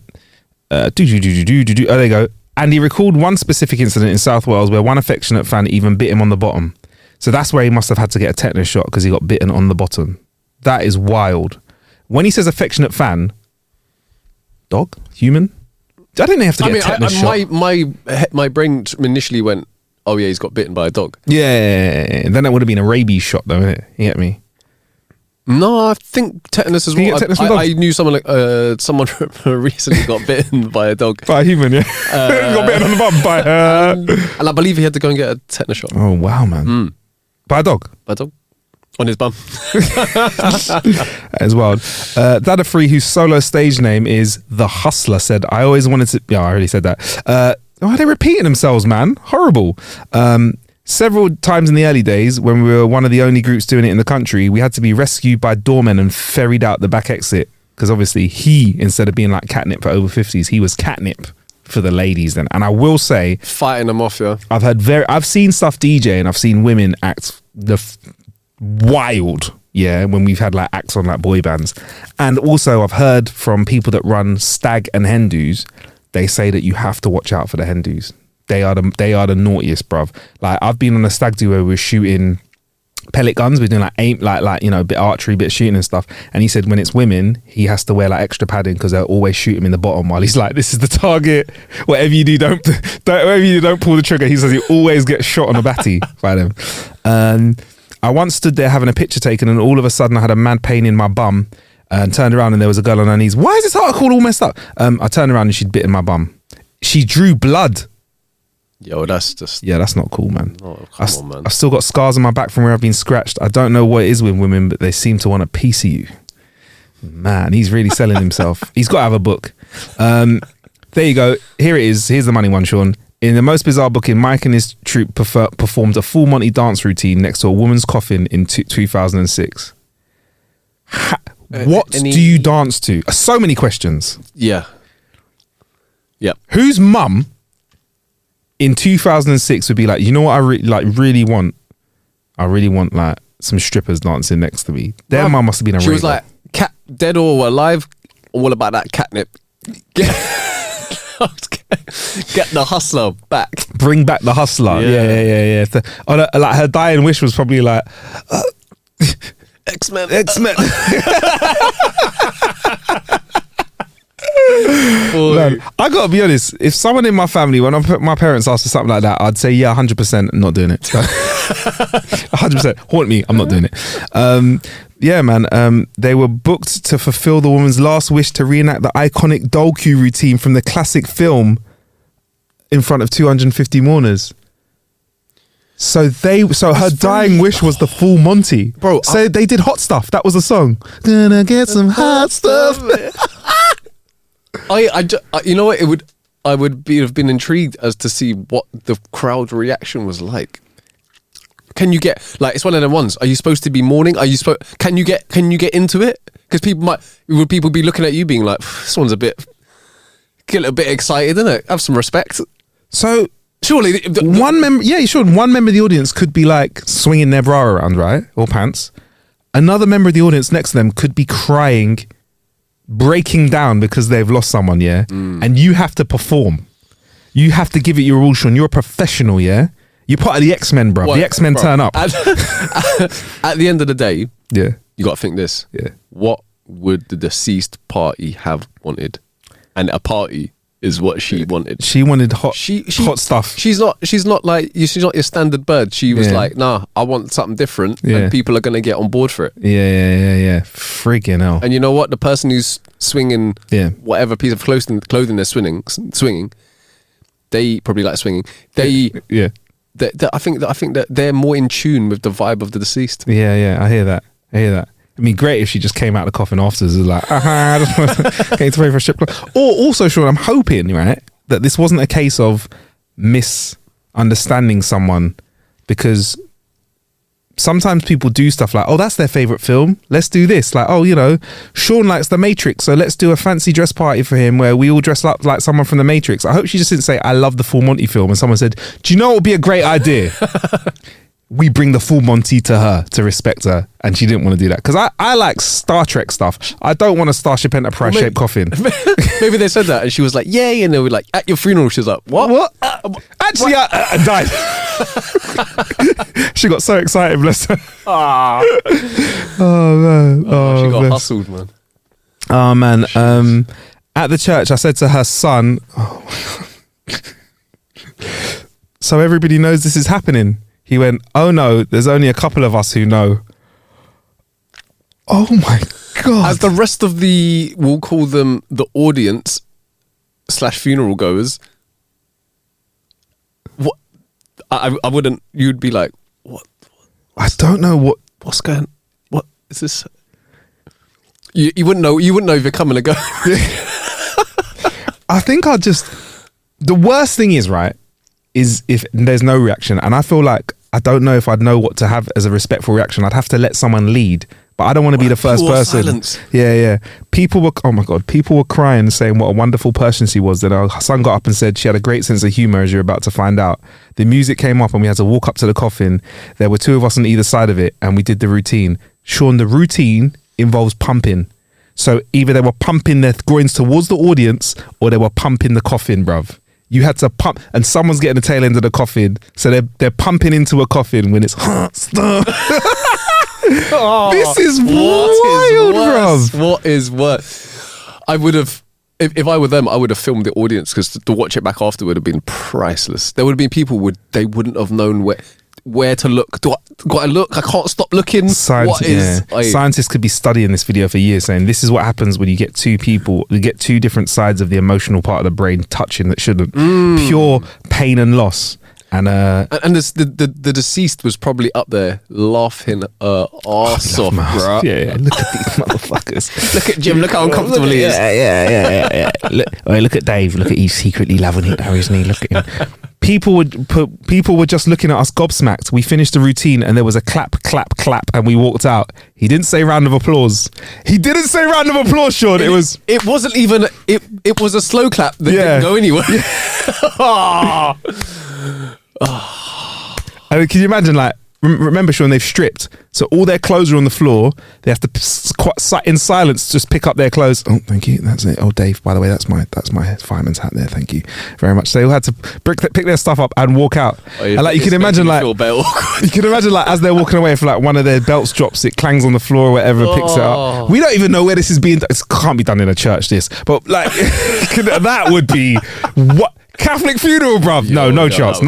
there you go. And he recalled one specific incident in South Wales where one affectionate fan even bit him on the bottom. So that's where he must have had to get a tetanus shot because he got bitten on the bottom. That is wild. When he says affectionate fan, dog, human. I didn't have to get a tetanus shot. My brain initially went, oh yeah, he's got bitten by a dog. Yeah, then that would have been a rabies shot, though, innit? You get me? No, I think tetanus as well. I knew someone someone recently got bitten by a dog. By a human, yeah. Got bitten on the bum by her. And I believe he had to go and get a tetanus shot. Oh wow, man! By a dog. By a dog. On his bum. As well. Dada Free, whose solo stage name is The Hustler, said, I always wanted to... Yeah, I already said that. Why are they repeating themselves, man? Horrible. Several times in the early days, when we were one of the only groups doing it in the country, we had to be rescued by doormen and ferried out the back exit. Because obviously he, instead of being like catnip for over 50s, he was catnip for the ladies then. And I will say... Fighting them off, yeah. I've seen stuff DJ and I've seen women act wild, yeah, when we've had like acts on like boy bands. And also I've heard from people that run stag and hen do's, they say that you have to watch out for the hen do's. They are the naughtiest, bruv. Like I've been on a stag do where we're shooting pellet guns, we're doing like aim, like you know, a bit archery, bit shooting and stuff. And he said when it's women, he has to wear like extra padding because they'll always shoot him in the bottom while he's like, this is the target. Whatever you do, don't pull the trigger. He says he always gets shot on a batty by them. I once stood there having a picture taken and all of a sudden I had a mad pain in my bum and turned around and there was a girl on her knees. Why is this article all messed up? I turned around and she'd bitten my bum. She drew blood. Yo, that's just... Yeah, that's not cool, man. Oh, come on, man. I've still got scars on my back from where I've been scratched. I don't know what it is with women, but they seem to want a piece of you. Man, he's really selling himself. He's got to have a book. There you go. Here it is. Here's the money one, Sean. In the most bizarre booking, Mike and his troupe performed a full Monty dance routine next to a woman's coffin in 2006. What do you dance to? So many questions. Yeah. Whose mum in 2006 would be like, you know what I really want? I really want like some strippers dancing next to me. Their mum must have been a She was like, dead or alive, all about that catnip. Get the hustler back. Bring back the hustler. Yeah. Like her dying wish was probably like X-Men. Man, I gotta be honest, if someone in my family, when my parents asked for something like that, I'd say yeah, 100% not doing it. 100% haunt me, I'm not doing it. Yeah, man. They were booked to fulfill the woman's last wish to reenact the iconic doll cue routine from the classic film in front of 250 mourners. So her dying wish was the full Monty. Bro, so they did Hot Stuff. That was the song. Gonna get some hot stuff. You know what? I would have been intrigued as to see what the crowd reaction was like. Can you get like, it's one of them ones. Are you supposed to be mourning? Can you get into it? Because would people be looking at you being like, this one's get a little bit excited, isn't it? Have some respect. So surely one member of the audience could be like swinging their bra around, right, or pants. Another member of the audience next to them could be crying, breaking down because they've lost someone, yeah. And you have to perform. You have to give it your all, Sean. You're a professional, yeah. You're part of the X-Men, bro. The X-Men turn up. At the end of the day, yeah, you got to think this. Yeah. What would the deceased party have wanted? And a party is what she wanted. She wanted hot stuff. She's not she's not your standard bird. She was like, nah, I want something different, and people are gonna get on board for it. Yeah. Friggin' hell. And you know what? The person who's swinging whatever piece of clothing they're swinging, they probably like swinging. I think that they're more in tune with the vibe of the deceased. Yeah. I hear that. I mean, great if she just came out of the coffin afterwards and was like, I just want to pay for a strip club. Or also, Sean, I'm hoping, right, that this wasn't a case of misunderstanding someone, because sometimes people do stuff like, oh, that's their favourite film, let's do this. Like, oh, you know, Sean likes The Matrix, so let's do a fancy dress party for him where we all dress up like someone from The Matrix. I hope she just didn't say, I love the Full Monty film, and someone said, do you know what would be a great idea? We bring the Full Monty to her to respect her, and she didn't want to do that, because I like Star Trek stuff. I don't want a Starship Enterprise shaped coffin. Maybe they said that and she was like, yay, and they were like, at your funeral she was like, what? Actually, I died. She got so excited, bless her. Oh man, she got hustled, man. Oh man, at the church I said to her son, so everybody knows this is happening. He went, oh no, there's only a couple of us who know. Oh my God. As the rest of we'll call them the audience / funeral goers, what? I wouldn't, you'd be like, what? I don't know what's going, what is this? You wouldn't know if you're coming or going. I think the worst thing is, right, is if there's no reaction. And I feel like, I don't know if I'd know what to have as a respectful reaction. I'd have to let someone lead, but I don't want to be the first person. Silence. Yeah. People were crying, saying what a wonderful person she was. Then our son got up and said she had a great sense of humor, as you're about to find out. The music came up and we had to walk up to the coffin. There were two of us on either side of it, and we did the routine. Sean, the routine involves pumping. So either they were pumping their groins towards the audience or they were pumping the coffin, bruv. You had to pump, and someone's getting the tail end of the coffin, so they're pumping into a coffin when it's stuff. This is wild, bruv. What is worse? I would have, if I were them, I would have filmed the audience, because to watch it back after would have been priceless. There would have been people they wouldn't have known where to look. Do I look? I can't stop looking. Scientists could be studying this video for years, saying this is what happens when you get two people, you get two different sides of the emotional part of the brain touching that shouldn't. Pure pain and loss. And the deceased was probably up there laughing arse off, bro. Yeah, look at these motherfuckers. Look at Jim, look how uncomfortable he is. Yeah. Look at Dave, look at he's secretly loving it now, isn't he? Look at him. People were just looking at us gobsmacked. We finished the routine and there was a clap, and we walked out. He didn't say round of applause. Sean. It wasn't even it was a slow clap that didn't go anywhere. And can you imagine, like, remember, Sean, they've stripped, so all their clothes are on the floor. They have to in silence just pick up their clothes. Oh, thank you, that's it. Oh, Dave, by the way, that's my fireman's hat there, thank you very much. So they all had to pick their stuff up and walk out. And like, you can imagine, like, as they're walking away, if like one of their belts drops, it clangs on the floor or whatever, picks it up. We don't even know where this is being done. It can't be done in a church, this, but like that would be what Catholic funeral, bruv. No chance.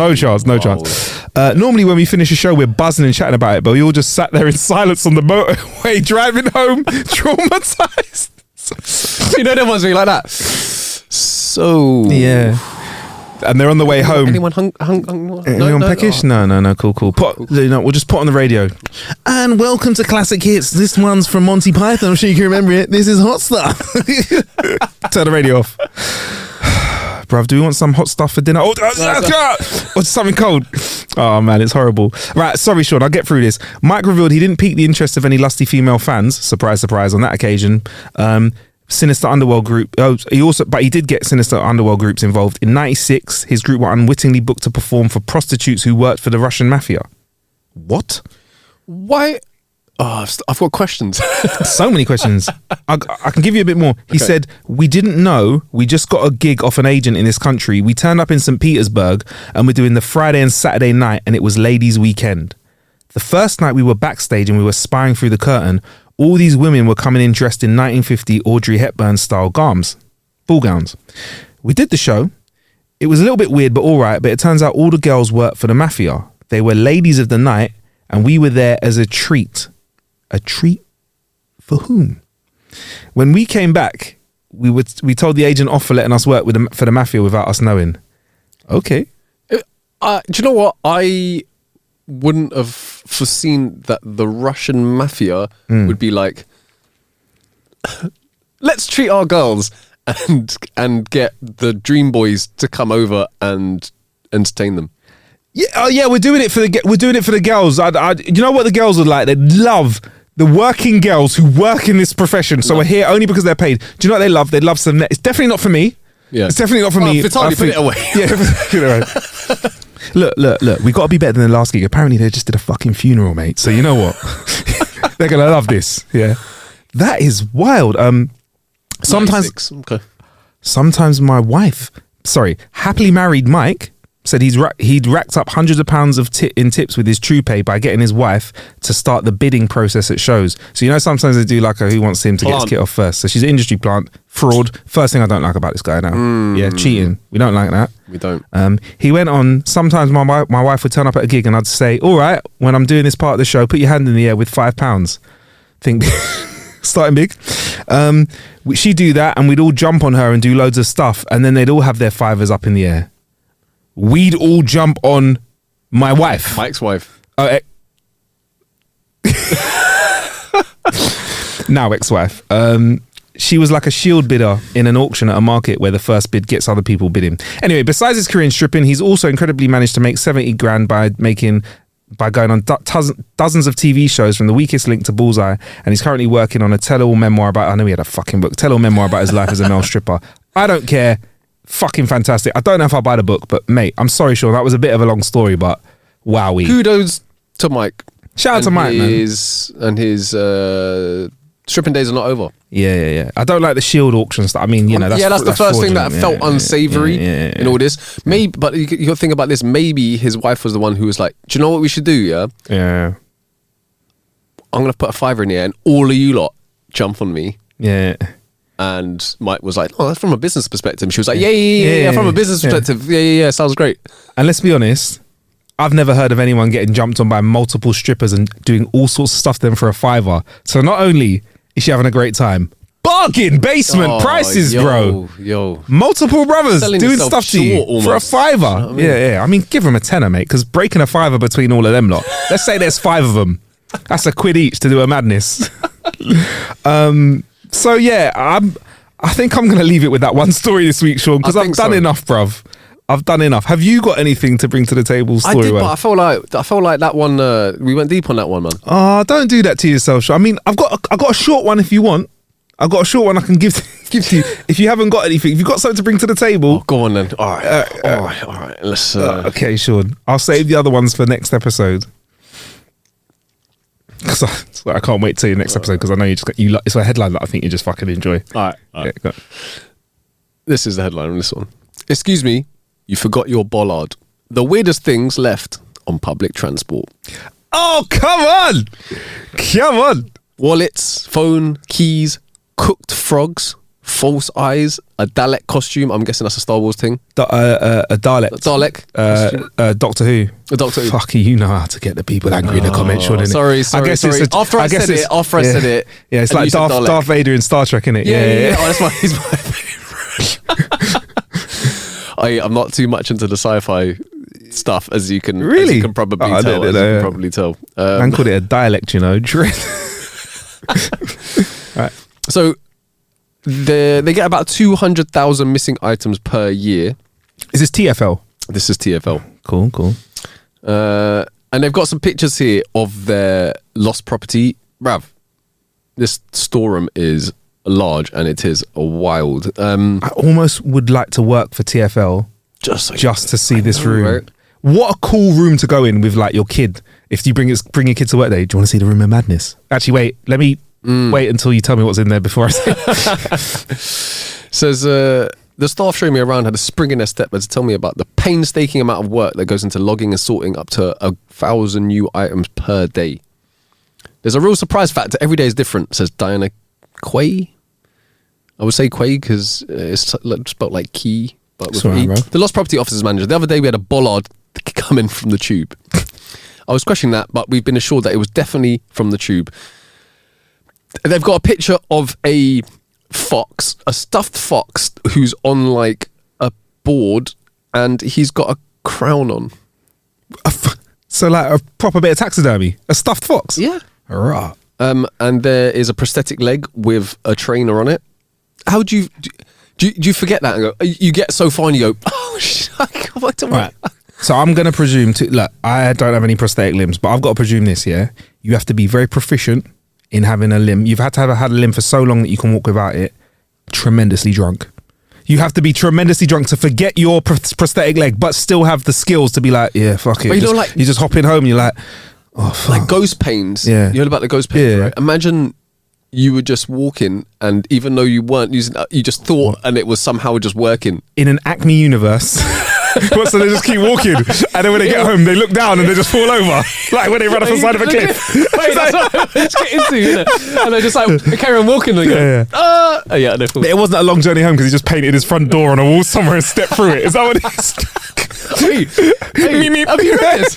Normally when we finish a show, we're buzzing and chatting about it, but we all just sat there in silence on the motorway driving home, traumatized. You know, there was me like that. So yeah, and they're on the way home. Anyone hung? Anyone peckish? No. Cool. We'll just put on the radio. And welcome to Classic Hits. This one's from Monty Python. I'm sure you can remember it. This is Hot Stuff. Turn the radio off. Bruv, do we want some hot stuff for dinner? Or something cold? Oh man, it's horrible. Right, sorry Sean, I'll get through this. Mike revealed he didn't pique the interest of any lusty female fans. Surprise, surprise, on that occasion. Sinister Underworld group. He did get Sinister Underworld groups involved. In '96, his group were unwittingly booked to perform for prostitutes who worked for the Russian mafia. What? Why? Oh, I've got questions. So many questions. I can give you a bit more. He said, we didn't know. We just got a gig off an agent in this country. We turned up in St. Petersburg and we're doing the Friday and Saturday night, and it was ladies' weekend. The first night we were backstage and we were spying through the curtain. All these women were coming in dressed in 1950 Audrey Hepburn style ball gowns. we did the show. It was a little bit weird, but all right. But it turns out all the girls worked for the mafia. They were ladies of the night, and we were there as a treat. A treat for whom? When we came back, we told the agent off for letting us work for the mafia without us knowing. Okay. Do you know what? I wouldn't have foreseen that the Russian mafia would be like, let's treat our girls and get the Dream Boys to come over and entertain them. Yeah, we're doing it for the girls. You know what the girls would like? They'd love the working girls who work in this profession. So we're here only because they're paid. Do you know what they love? They'd love some. It's definitely not for me. Yeah, it's definitely not for me. Vitaly, put it away. Yeah, look. We got to be better than the last gig. Apparently, they just did a fucking funeral, mate. So you know what? They're gonna love this. Yeah, that is wild. Sometimes my wife, happily married Mike, said he'd racked up hundreds of pounds in tips with his True Pay by getting his wife to start the bidding process at shows. So you know sometimes they do like a who wants him to get his kit off first. So she's an industry plant, fraud. First thing I don't like about this guy now. Yeah, cheating. We don't like that. We don't. He went on, sometimes my wife would turn up at a gig and I'd say, all right, when I'm doing this part of the show, put your hand in the air with £5. Think starting big. She'd do that and we'd all jump on her and do loads of stuff and then they'd all have their fivers up in the air. We'd all jump on my wife. Mike's wife. Now ex-wife. She was like a shield bidder in an auction at a market where the first bid gets other people bidding. Anyway, besides his career in stripping, he's also incredibly managed to make 70 grand by going on dozens of TV shows from The Weakest Link to Bullseye, and he's currently working on a tell-all memoir about, I know he had a fucking book, tell-all memoir about his life as a male stripper. I don't care. Fucking fantastic. I don't know if I'll buy the book, but mate, I'm sorry, Sean, that was a bit of a long story, but wowee. Kudos to Mike. Shout out to Mike, man. And his stripping days are not over. Yeah. I don't like the shield auctions. I mean, that's the first thing that felt unsavory in all this. Maybe, but you got to think about this. Maybe his wife was the one who was like, do you know what we should do? Yeah. I'm going to put a £5 in the air and all of you lot jump on me. Yeah. And Mike was like, oh, that's from a business perspective. And she was like, yeah, from a business perspective. Yeah, sounds great. And let's be honest, I've never heard of anyone getting jumped on by multiple strippers and doing all sorts of stuff to them for a £5. So not only is she having a great time, bargain basement prices, bro. Multiple brothers selling doing stuff to you almost for a £5. You know what I mean? Yeah. I mean, give them a tenner, mate, because breaking a £5 between all of them lot. Let's say there's 5 of them. That's a quid each to do a madness. So yeah, I think I'm going to leave it with that one story this week, Sean, because I've done enough, bruv. I've done enough. Have you got anything to bring to the table story? I did, but I felt like that one. We went deep on that one, man. Oh, don't do that to yourself, Sean. I mean, I've got a short one if you want. I've got a short one I can give to you. If you haven't got anything, if you've got something to bring to the table, go on then. All right. Let's. Okay, Sean. I'll save the other ones for next episode. Because I can't wait till your next episode because I know it's a headline that I think you just fucking enjoy. All right. This is the headline on this one. Excuse me, you forgot your bollard. The weirdest things left on public transport. Oh, come on. Wallets, phone, keys, cooked frogs, false eyes, a Dalek costume. I'm guessing that's a Star Wars thing. A Dalek. Doctor Who. A Doctor Who. Fucky, you know how to get the people angry in the comments, Sean, innit? Sorry. After I said it. Yeah, it's like Darth Vader in Star Trek, innit? Yeah. Oh, he's my favourite. I'm not too much into the sci-fi stuff, as you can probably tell. Man called it a dialect, you know. Right. So they get about 200,000 missing items per year. Is this TFL? This is TFL. Cool. And they've got some pictures here of their lost property. Rav, this storeroom is large and it is wild. I almost would like to work for TFL just to see this room. Right? What a cool room to go in with like your kid. If you bring your kid to work there, do you want to see the Room of Madness? Actually, wait. Let me wait until you tell me what's in there before I say it. Says the staff showing me around had a spring in their step to tell me about the painstaking amount of work that goes into logging and sorting up to 1,000 new items per day. There's a real surprise factor. Every day is different, says Diana Quay. I would say Quaig because it's spelled like key, but with Sorry, E. bro. The Lost Property Offices Manager. The other day we had a bollard come in from the tube. I was questioning that, but we've been assured that it was definitely from the tube. They've got a picture of a fox, a stuffed fox, who's on like a board, and he's got a crown on. So like a proper bit of taxidermy, a stuffed fox. Yeah. Rah. And there is a prosthetic leg with a trainer on it. How do you forget that and go? You get so far and you go, oh shit! Right. So I'm gonna presume look, I don't have any prosthetic limbs, but I've got to presume this. Yeah, you have to be very proficient in having a limb. You've had to have had a limb for so long that you can walk without it. Tremendously drunk. You have to be tremendously drunk to forget your prosthetic leg, but still have the skills to be like, yeah, fuck it. But you just hop in home and you're like, oh, fuck. Like ghost pains. Yeah. You heard about the ghost pains, Yeah. right? Imagine you were just walking, and even though you weren't using, you just thought, and it was somehow just working. In an Acme universe. So they just keep walking, and then when they get home, they look down and they just fall over, like when they run off the side of a cliff. Wait, that's what I was getting to, isn't it? And they just like they carry on walking and they go, yeah, they fall. It wasn't a long journey home because he just painted his front door on a wall somewhere and stepped through it. Is that what it is? Hey, have you heard this?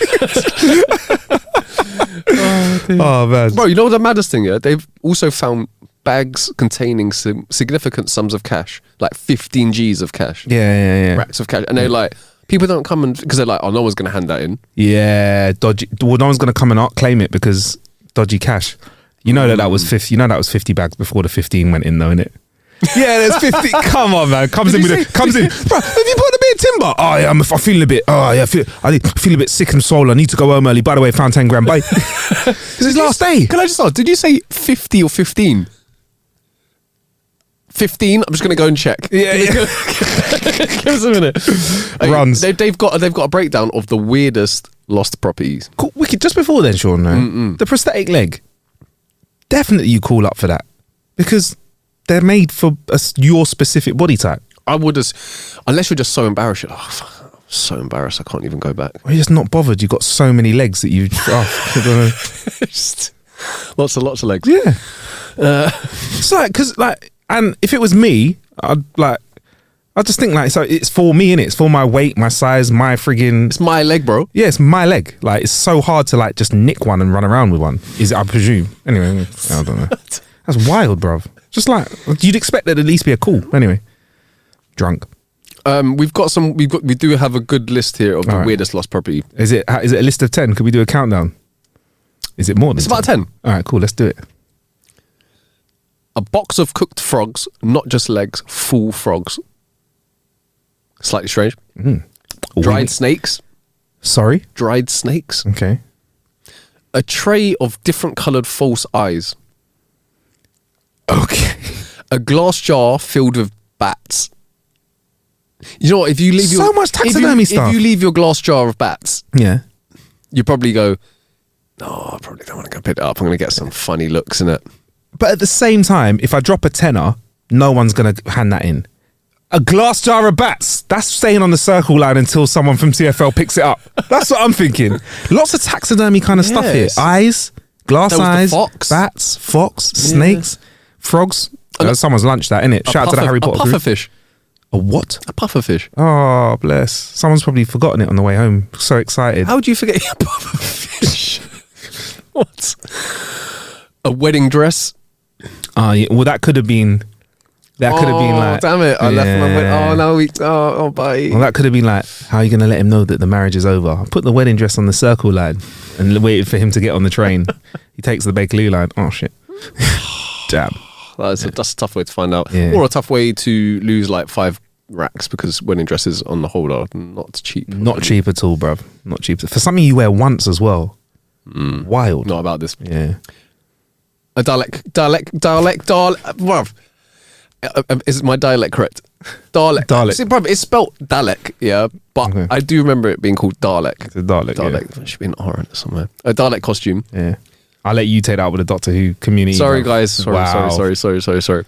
Oh man, Bro, you know what the maddest thing? Yeah, they've also found bags containing some significant sums of cash, like 15 G's of cash, yeah. racks of cash, and they're like, people don't come and because they're like, oh, no one's gonna hand that in. Yeah, dodgy. Well, no one's gonna come and claim it because dodgy cash. You know that was 50. You know that was 50 bags before the 15 went in, though, innit? Yeah, there's 50. Come on, man. Comes in. Bro, have you put a bit of timber? Oh yeah, I'm feeling a bit. Oh yeah, I feel a bit sick and swollen. I need to go home early. By the way, found 10 grand. Bye. It's his last day. Can I just ask? Did you say 50 or 15? 15. I'm just gonna go and check. Yeah. Give us a minute. Runs. They've got a breakdown of the weirdest lost properties. Cool. Wicked. Just before then, Sean, no? The prosthetic leg. Definitely, you call up for that because they're made for your specific body type. I would unless you're just so embarrassed. Oh, fuck, I'm so embarrassed. I can't even go back. Well, you're just not bothered. You've got so many legs that you. I don't know. Just lots of legs. Yeah. It's like because and if it was me, I just think like, so it's for me, innit? It's for my weight, my size, my friggin'. It's my leg, bro. Yeah, it's my leg. Like, it's so hard to like just nick one and run around with one. Is it? I presume. Anyway, I don't know. That's wild, bruv. Just like you'd expect that at least be a cool. Anyway, drunk. We do have a good list here of the weirdest lost property. Is it a list of 10? Could we do a countdown? Is it more than? It's about 10. All right, cool. Let's do it. A box of cooked frogs, not just legs, full frogs. Slightly strange. Dried snakes. Sorry? Dried snakes. Okay. A tray of different coloured false eyes. Okay. A glass jar filled with bats. You know what? If you leave So much taxidermy stuff. If you leave your glass jar of bats, Yeah. you probably go, oh, I probably don't want to go pick it up. I'm going to get some funny looks in it. But at the same time, if I drop a tenner, no one's going to hand that in. A glass jar of bats, that's staying on the circle line until someone from TFL picks it up. That's what I'm thinking. Lots of taxidermy kind of stuff here. Yes. Eyes, glass There was the eyes, fox. bats, fox, snakes, frogs. Someone's lunch that, innit? Shout out to the Harry Potter A group. pufferfish. A what? A pufferfish. Oh, bless. Someone's probably forgotten it on the way home. So excited. How would you forget a pufferfish? What? A wedding dress. Yeah. Well, that could have been... That could have been like... damn it. I left my wedding. Oh, no. Bye. Well, that could have been like, how are you going to let him know that the marriage is over? I put the wedding dress on the circle line and waited for him to get on the train. He takes the Bakerloo line. Oh, shit. Damn. That's a tough way to find out. Yeah. Or a tough way to lose like 5 racks because wedding dresses on the whole are not cheap. Not cheap at all, bruv. Not cheap. For something you wear once as well. Wild. Not about this. Yeah. A dialect. Bruv. Is my dialect correct? Dalek. See, bruv, it's spelt Dalek, yeah, but Okay. I do remember it being called Dalek. It's a Dalek. Dalek. There should be an R in it somewhere. A Dalek costume. Yeah. I'll let you take that up with the Doctor Who community. Sorry, bruv. guys. Sorry. Wow.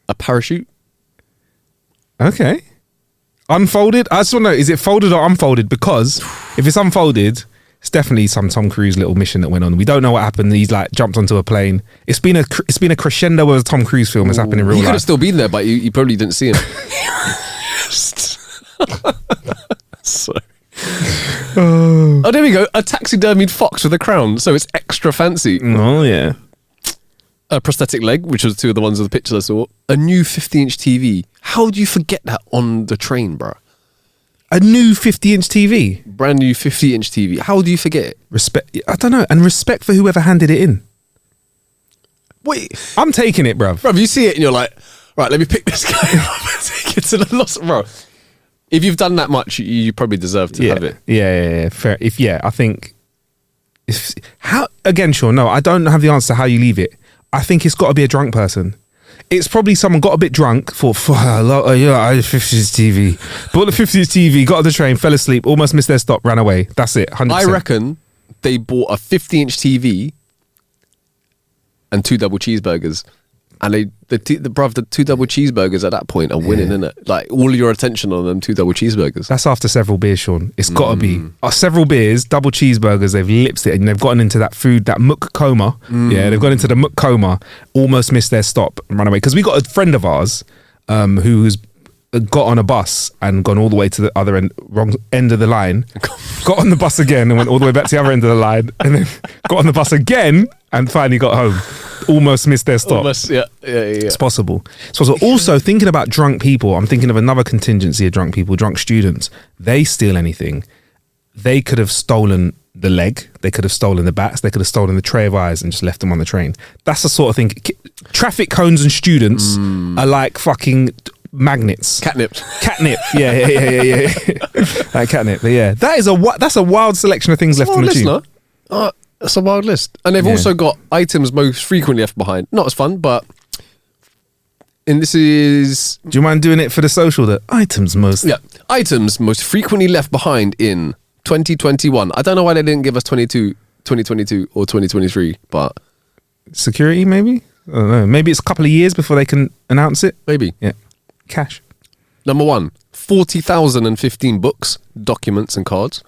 A parachute. Okay. Unfolded? I just want to know, is it folded or unfolded? Because if it's unfolded, It's definitely some Tom Cruise little mission that went on. We don't know what happened. He's like jumped onto a plane. It's been a crescendo of a Tom Cruise film. It's happened in real life. You could have still been there, but you probably didn't see him. So. Oh, there we go. A taxidermied fox with a crown, so it's extra fancy. Oh yeah. A prosthetic leg, which was two of the ones of the pictures I saw. A new 50-inch TV. How do you forget that on the train, bro? A new 50-inch TV? Brand new 50-inch TV. How do you forget it? Respect. I don't know. And respect for whoever handed it in. Wait. I'm taking it, bruv. Bruv, you see it and you're like, right, let me pick this guy up and take it to the lost. Bro, if you've done that much, you probably deserve to have it. Yeah. Fair. I think... Again, Sean, no, I don't have the answer to how you leave it. I think it's got to be a drunk person. It's probably someone got a bit drunk, thought, I had 50's TV. Bought the 50's TV, got on the train, fell asleep, almost missed their stop, ran away. That's it, 100%. I reckon they bought a 50-inch TV and 2 double cheeseburgers. And the 2 double cheeseburgers at that point are winning, innit? Like, all of your attention on them 2 double cheeseburgers. That's after several beers, Sean. It's got to be. Several beers, double cheeseburgers, they've lipsed it and they've gotten into that food, that muk coma. Yeah, they've gone into the muk coma, almost missed their stop and run away. Because we got a friend of ours who's got on a bus and gone all the way to the other end, wrong end of the line, got on the bus again and went all the way back to the other end of the line, and then got on the bus again and finally got home. Almost missed their stop. Yeah. It's possible. Also, thinking about drunk people, I'm thinking of another contingency of drunk people, drunk students. They steal anything. They could have stolen the leg. They could have stolen the bats. They could have stolen the tray of eyes and just left them on the train. That's the sort of thing. Traffic cones and students are like fucking magnets. Catnip. Yeah. Like catnip. But yeah, that's a wild selection of things left on the tube. That's a wild list. And they've also got items most frequently left behind. Not as fun, but... And this is... Do you mind doing it for the social? The items most... Yeah. Items most frequently left behind in 2021. I don't know why they didn't give us 2022 or 2023, but... Security, maybe? I don't know. Maybe it's a couple of years before they can announce it. Maybe. Yeah. Cash. Number 1, 40,015 books, documents and cards.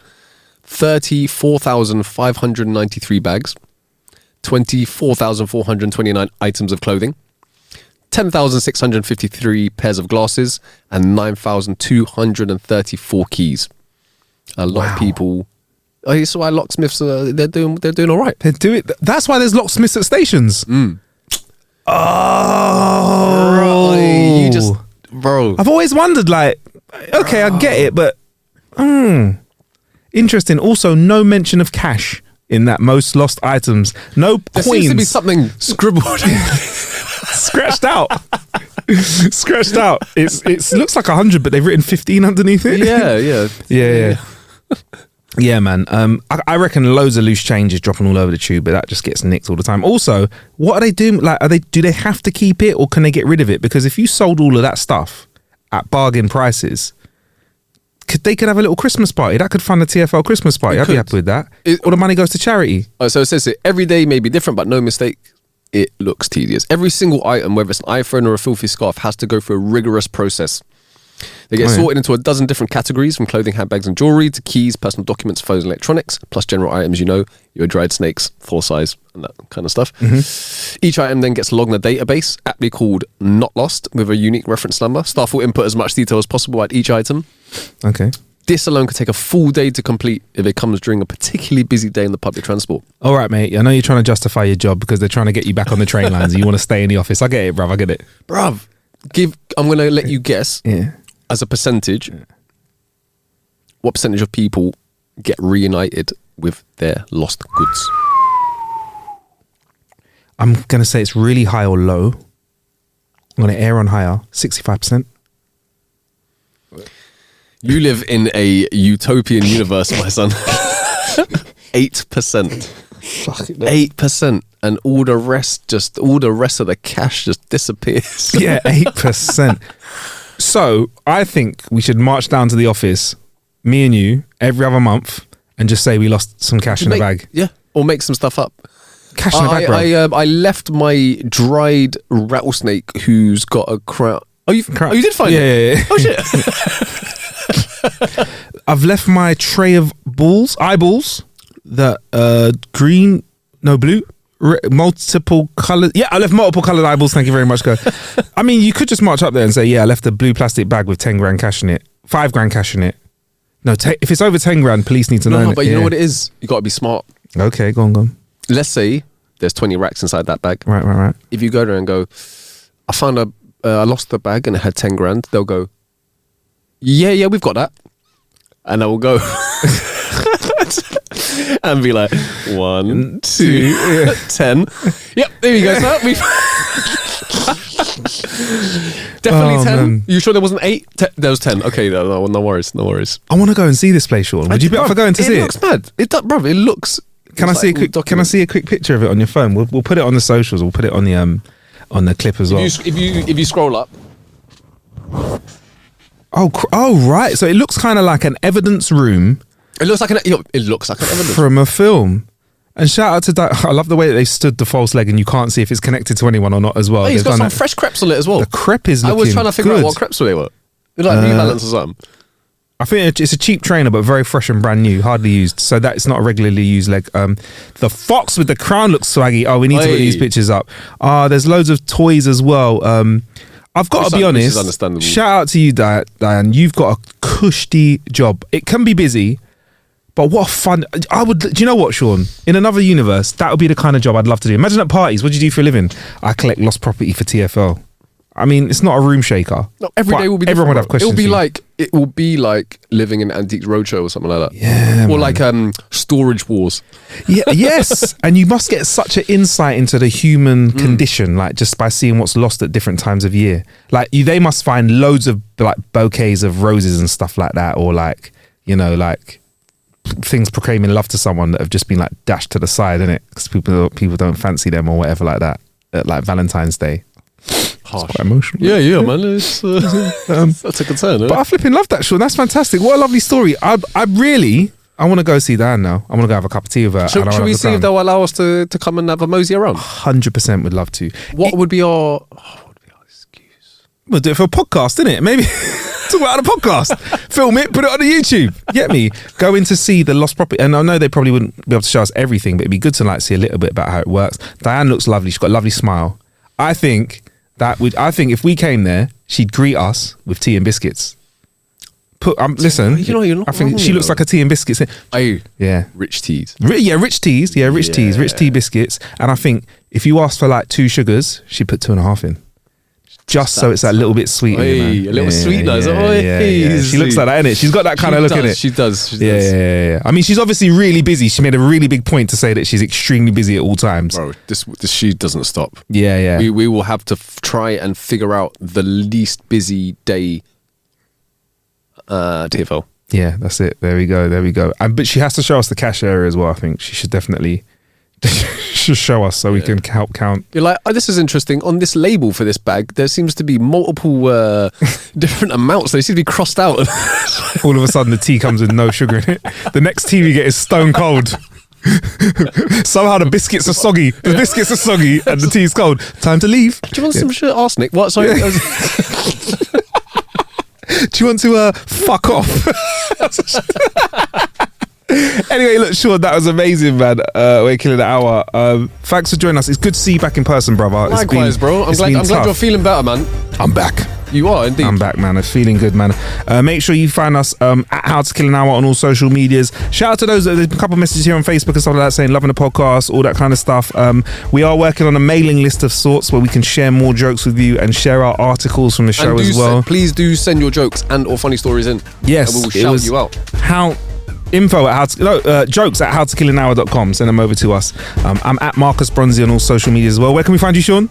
34,593 bags, 24,429 items of clothing, 10,653 pairs of glasses, and 9,234 keys. A lot of people. That's why locksmiths they're doing all right. They do it. That's why there's locksmiths at stations. Oh, you just, bro. I've always wondered, like, okay, I get it, but. Interesting. Also, no mention of cash in that most lost items. No there coins. Seems to be something scribbled, scratched out. Scratched out. It looks like 100, but they've written 15 underneath it. Yeah. Yeah, man. I reckon loads of loose change is dropping all over the tube, but that just gets nicked all the time. Also, what are they doing? Like, do they have to keep it or can they get rid of it? Because if you sold all of that stuff at bargain prices, they could have a little Christmas party. That could fund the TFL Christmas party. I'd be happy with that. All the money goes to charity. So it says it, every day may be different, but no mistake, it looks tedious. Every single item, whether it's an iPhone or a filthy scarf, has to go through a rigorous process. They get sorted into a dozen different categories, from clothing, handbags and jewellery to keys, personal documents, phones and electronics, plus general items, your dried snakes, full size and that kind of stuff. Each item then gets logged in a database, aptly called Not Lost, with a unique reference number. Staff will input as much detail as possible at each item. Okay. This alone could take a full day to complete if it comes during a particularly busy day in the public transport. All right, mate. I know you're trying to justify your job because they're trying to get you back on the train lines and you want to stay in the office. I get it, bruv. I get it. Bruv, I'm going to let you guess. Yeah. As a percentage, what percentage of people get reunited with their lost goods? I'm going to say it's really high or low. I'm going to err on higher, 65%. You live in a utopian universe, my son. 8%. 8%. And all the rest of the cash just disappears. Yeah, 8%. So I think we should march down to the office, me and you, every other month, and just say we lost some cash in a bag. Yeah, or make some stuff up. Cash in a bag, bro. I left my dried rattlesnake who's got a crown. Oh, you did find it? Yeah. Oh, shit. I've left my tray of eyeballs. that green, no blue, multiple colored. Yeah, I left multiple colored eyeballs. Thank you very much, go. I mean, you could just march up there and say, yeah, I left a blue plastic bag with 10 grand cash in it, 5 grand cash in it. No, if it's over 10 grand, police need to know. No, but you know what it is? You got to be smart. Okay, go on. Let's say there's 20 racks inside that bag. Right. If you go there and go, I found I lost the bag and it had 10 grand, they'll go, yeah, we've got that. And I will go and be like, 1, 2, 10. Yep, there you go, sir. Definitely 10. Man. You sure there wasn't 8? There was 10. Okay, no worries. I want to go and see this place, Sean. Would you be up for going to see it? It looks mad. It looks. Can I see a quick picture of it on your phone? We'll put it on the socials. We'll put it on the clip as well. If you scroll up. Oh, right. So it looks kind of like an evidence room. It looks like an evidence from a film. And shout out to that. I love the way that they stood the false leg and you can't see if it's connected to anyone or not as well. Oh, he's got some fresh crepes on it as well. The crepe is looking good. I was trying to figure out what crepes they were. They're like New Balance or something. I think it's a cheap trainer, but very fresh and brand new, hardly used. So that's not a regularly used leg. The fox with the crown looks swaggy. Oh, we need to put these pictures up. There's loads of toys as well. I've got to be honest. Shout out to you, Diane. You've got a cushy job. It can be busy. But what fun. Do you know what, Sean? In another universe, that would be the kind of job I'd love to do. Imagine at parties, what do you do for a living? I collect lost property for TFL. I mean, it's not a room shaker. No, every day will be different. Everyone would have questions. It will be like living in Antiques Roadshow or something like that. Yeah, or man. Like Storage Wars. Yeah, yes. And you must get such an insight into the human condition, like just by seeing what's lost at different times of year. Like they must find loads of like bouquets of roses and stuff like that, or like, you know, like things proclaiming love to someone that have just been like dashed to the side, innit? Because people don't fancy them or whatever like that at like Valentine's Day. Harsh. It's quite emotional. Yeah, man. It's, that's a concern. But I flipping love that, Sean. That's fantastic. What a lovely story. I want to go see Dan now. I want to go have a cup of tea with her. Should we see if they'll allow us to come and have a mosey around? 100% would love to. What would be our excuse? We'll do it for a podcast, innit? Maybe talk about a podcast. Film it, put it on the YouTube. Get me? Go in to see the lost property. And I know they probably wouldn't be able to show us everything, but it'd be good to like see a little bit about how it works. Diane looks lovely. She's got a lovely smile. I think if we came there, she'd greet us with tea and biscuits. Listen, I think she looks like a tea and biscuits. Yeah, rich teas. Rich teas. Rich tea biscuits. And I think if you ask for like 2 sugars, she'd put 2.5 in. Just so it's that little bit sweet. A little sweetness. She looks like that, innit? She's got that kind of look in it. She does. Yeah. I mean, she's obviously really busy. She made a really big point to say that she's extremely busy at all times. Bro, she doesn't stop. Yeah. We will have to try and figure out the least busy day TFL. Yeah, that's it. There we go. But she has to show us the cash area as well. I think she should definitely show us so we can help count. You're like, this is interesting. On this label for this bag, there seems to be multiple different amounts. They seem to be crossed out. All of a sudden, the tea comes with no sugar in it. The next tea we get is stone cold. Somehow the biscuits are soggy. And the tea's cold. Time to leave. Do you want some shit arsenic? What? Sorry. Yeah. Do you want to fuck off? Anyway, look, Sean, that was amazing, man. We're killing the hour. Thanks for joining us. It's good to see you back in person, brother. Likewise, bro. I'm glad you're feeling better, man. I'm back. You are indeed. I'm back, man. I'm feeling good, man. Make sure you find us at How to Kill an Hour on all social medias. Shout out to those. There's a couple of messages here on Facebook and stuff like that saying loving the podcast, all that kind of stuff. We are working on a mailing list of sorts where we can share more jokes with you and share our articles from the show as well. Please do send your jokes and or funny stories in. Yes, and we will shout you out. Jokes at howtokillanhour.com. Send them over to us. I'm at Marcus Bronzy on all social media as well. Where can we find you, Sean?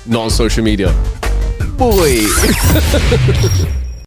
Not on social media. Boy.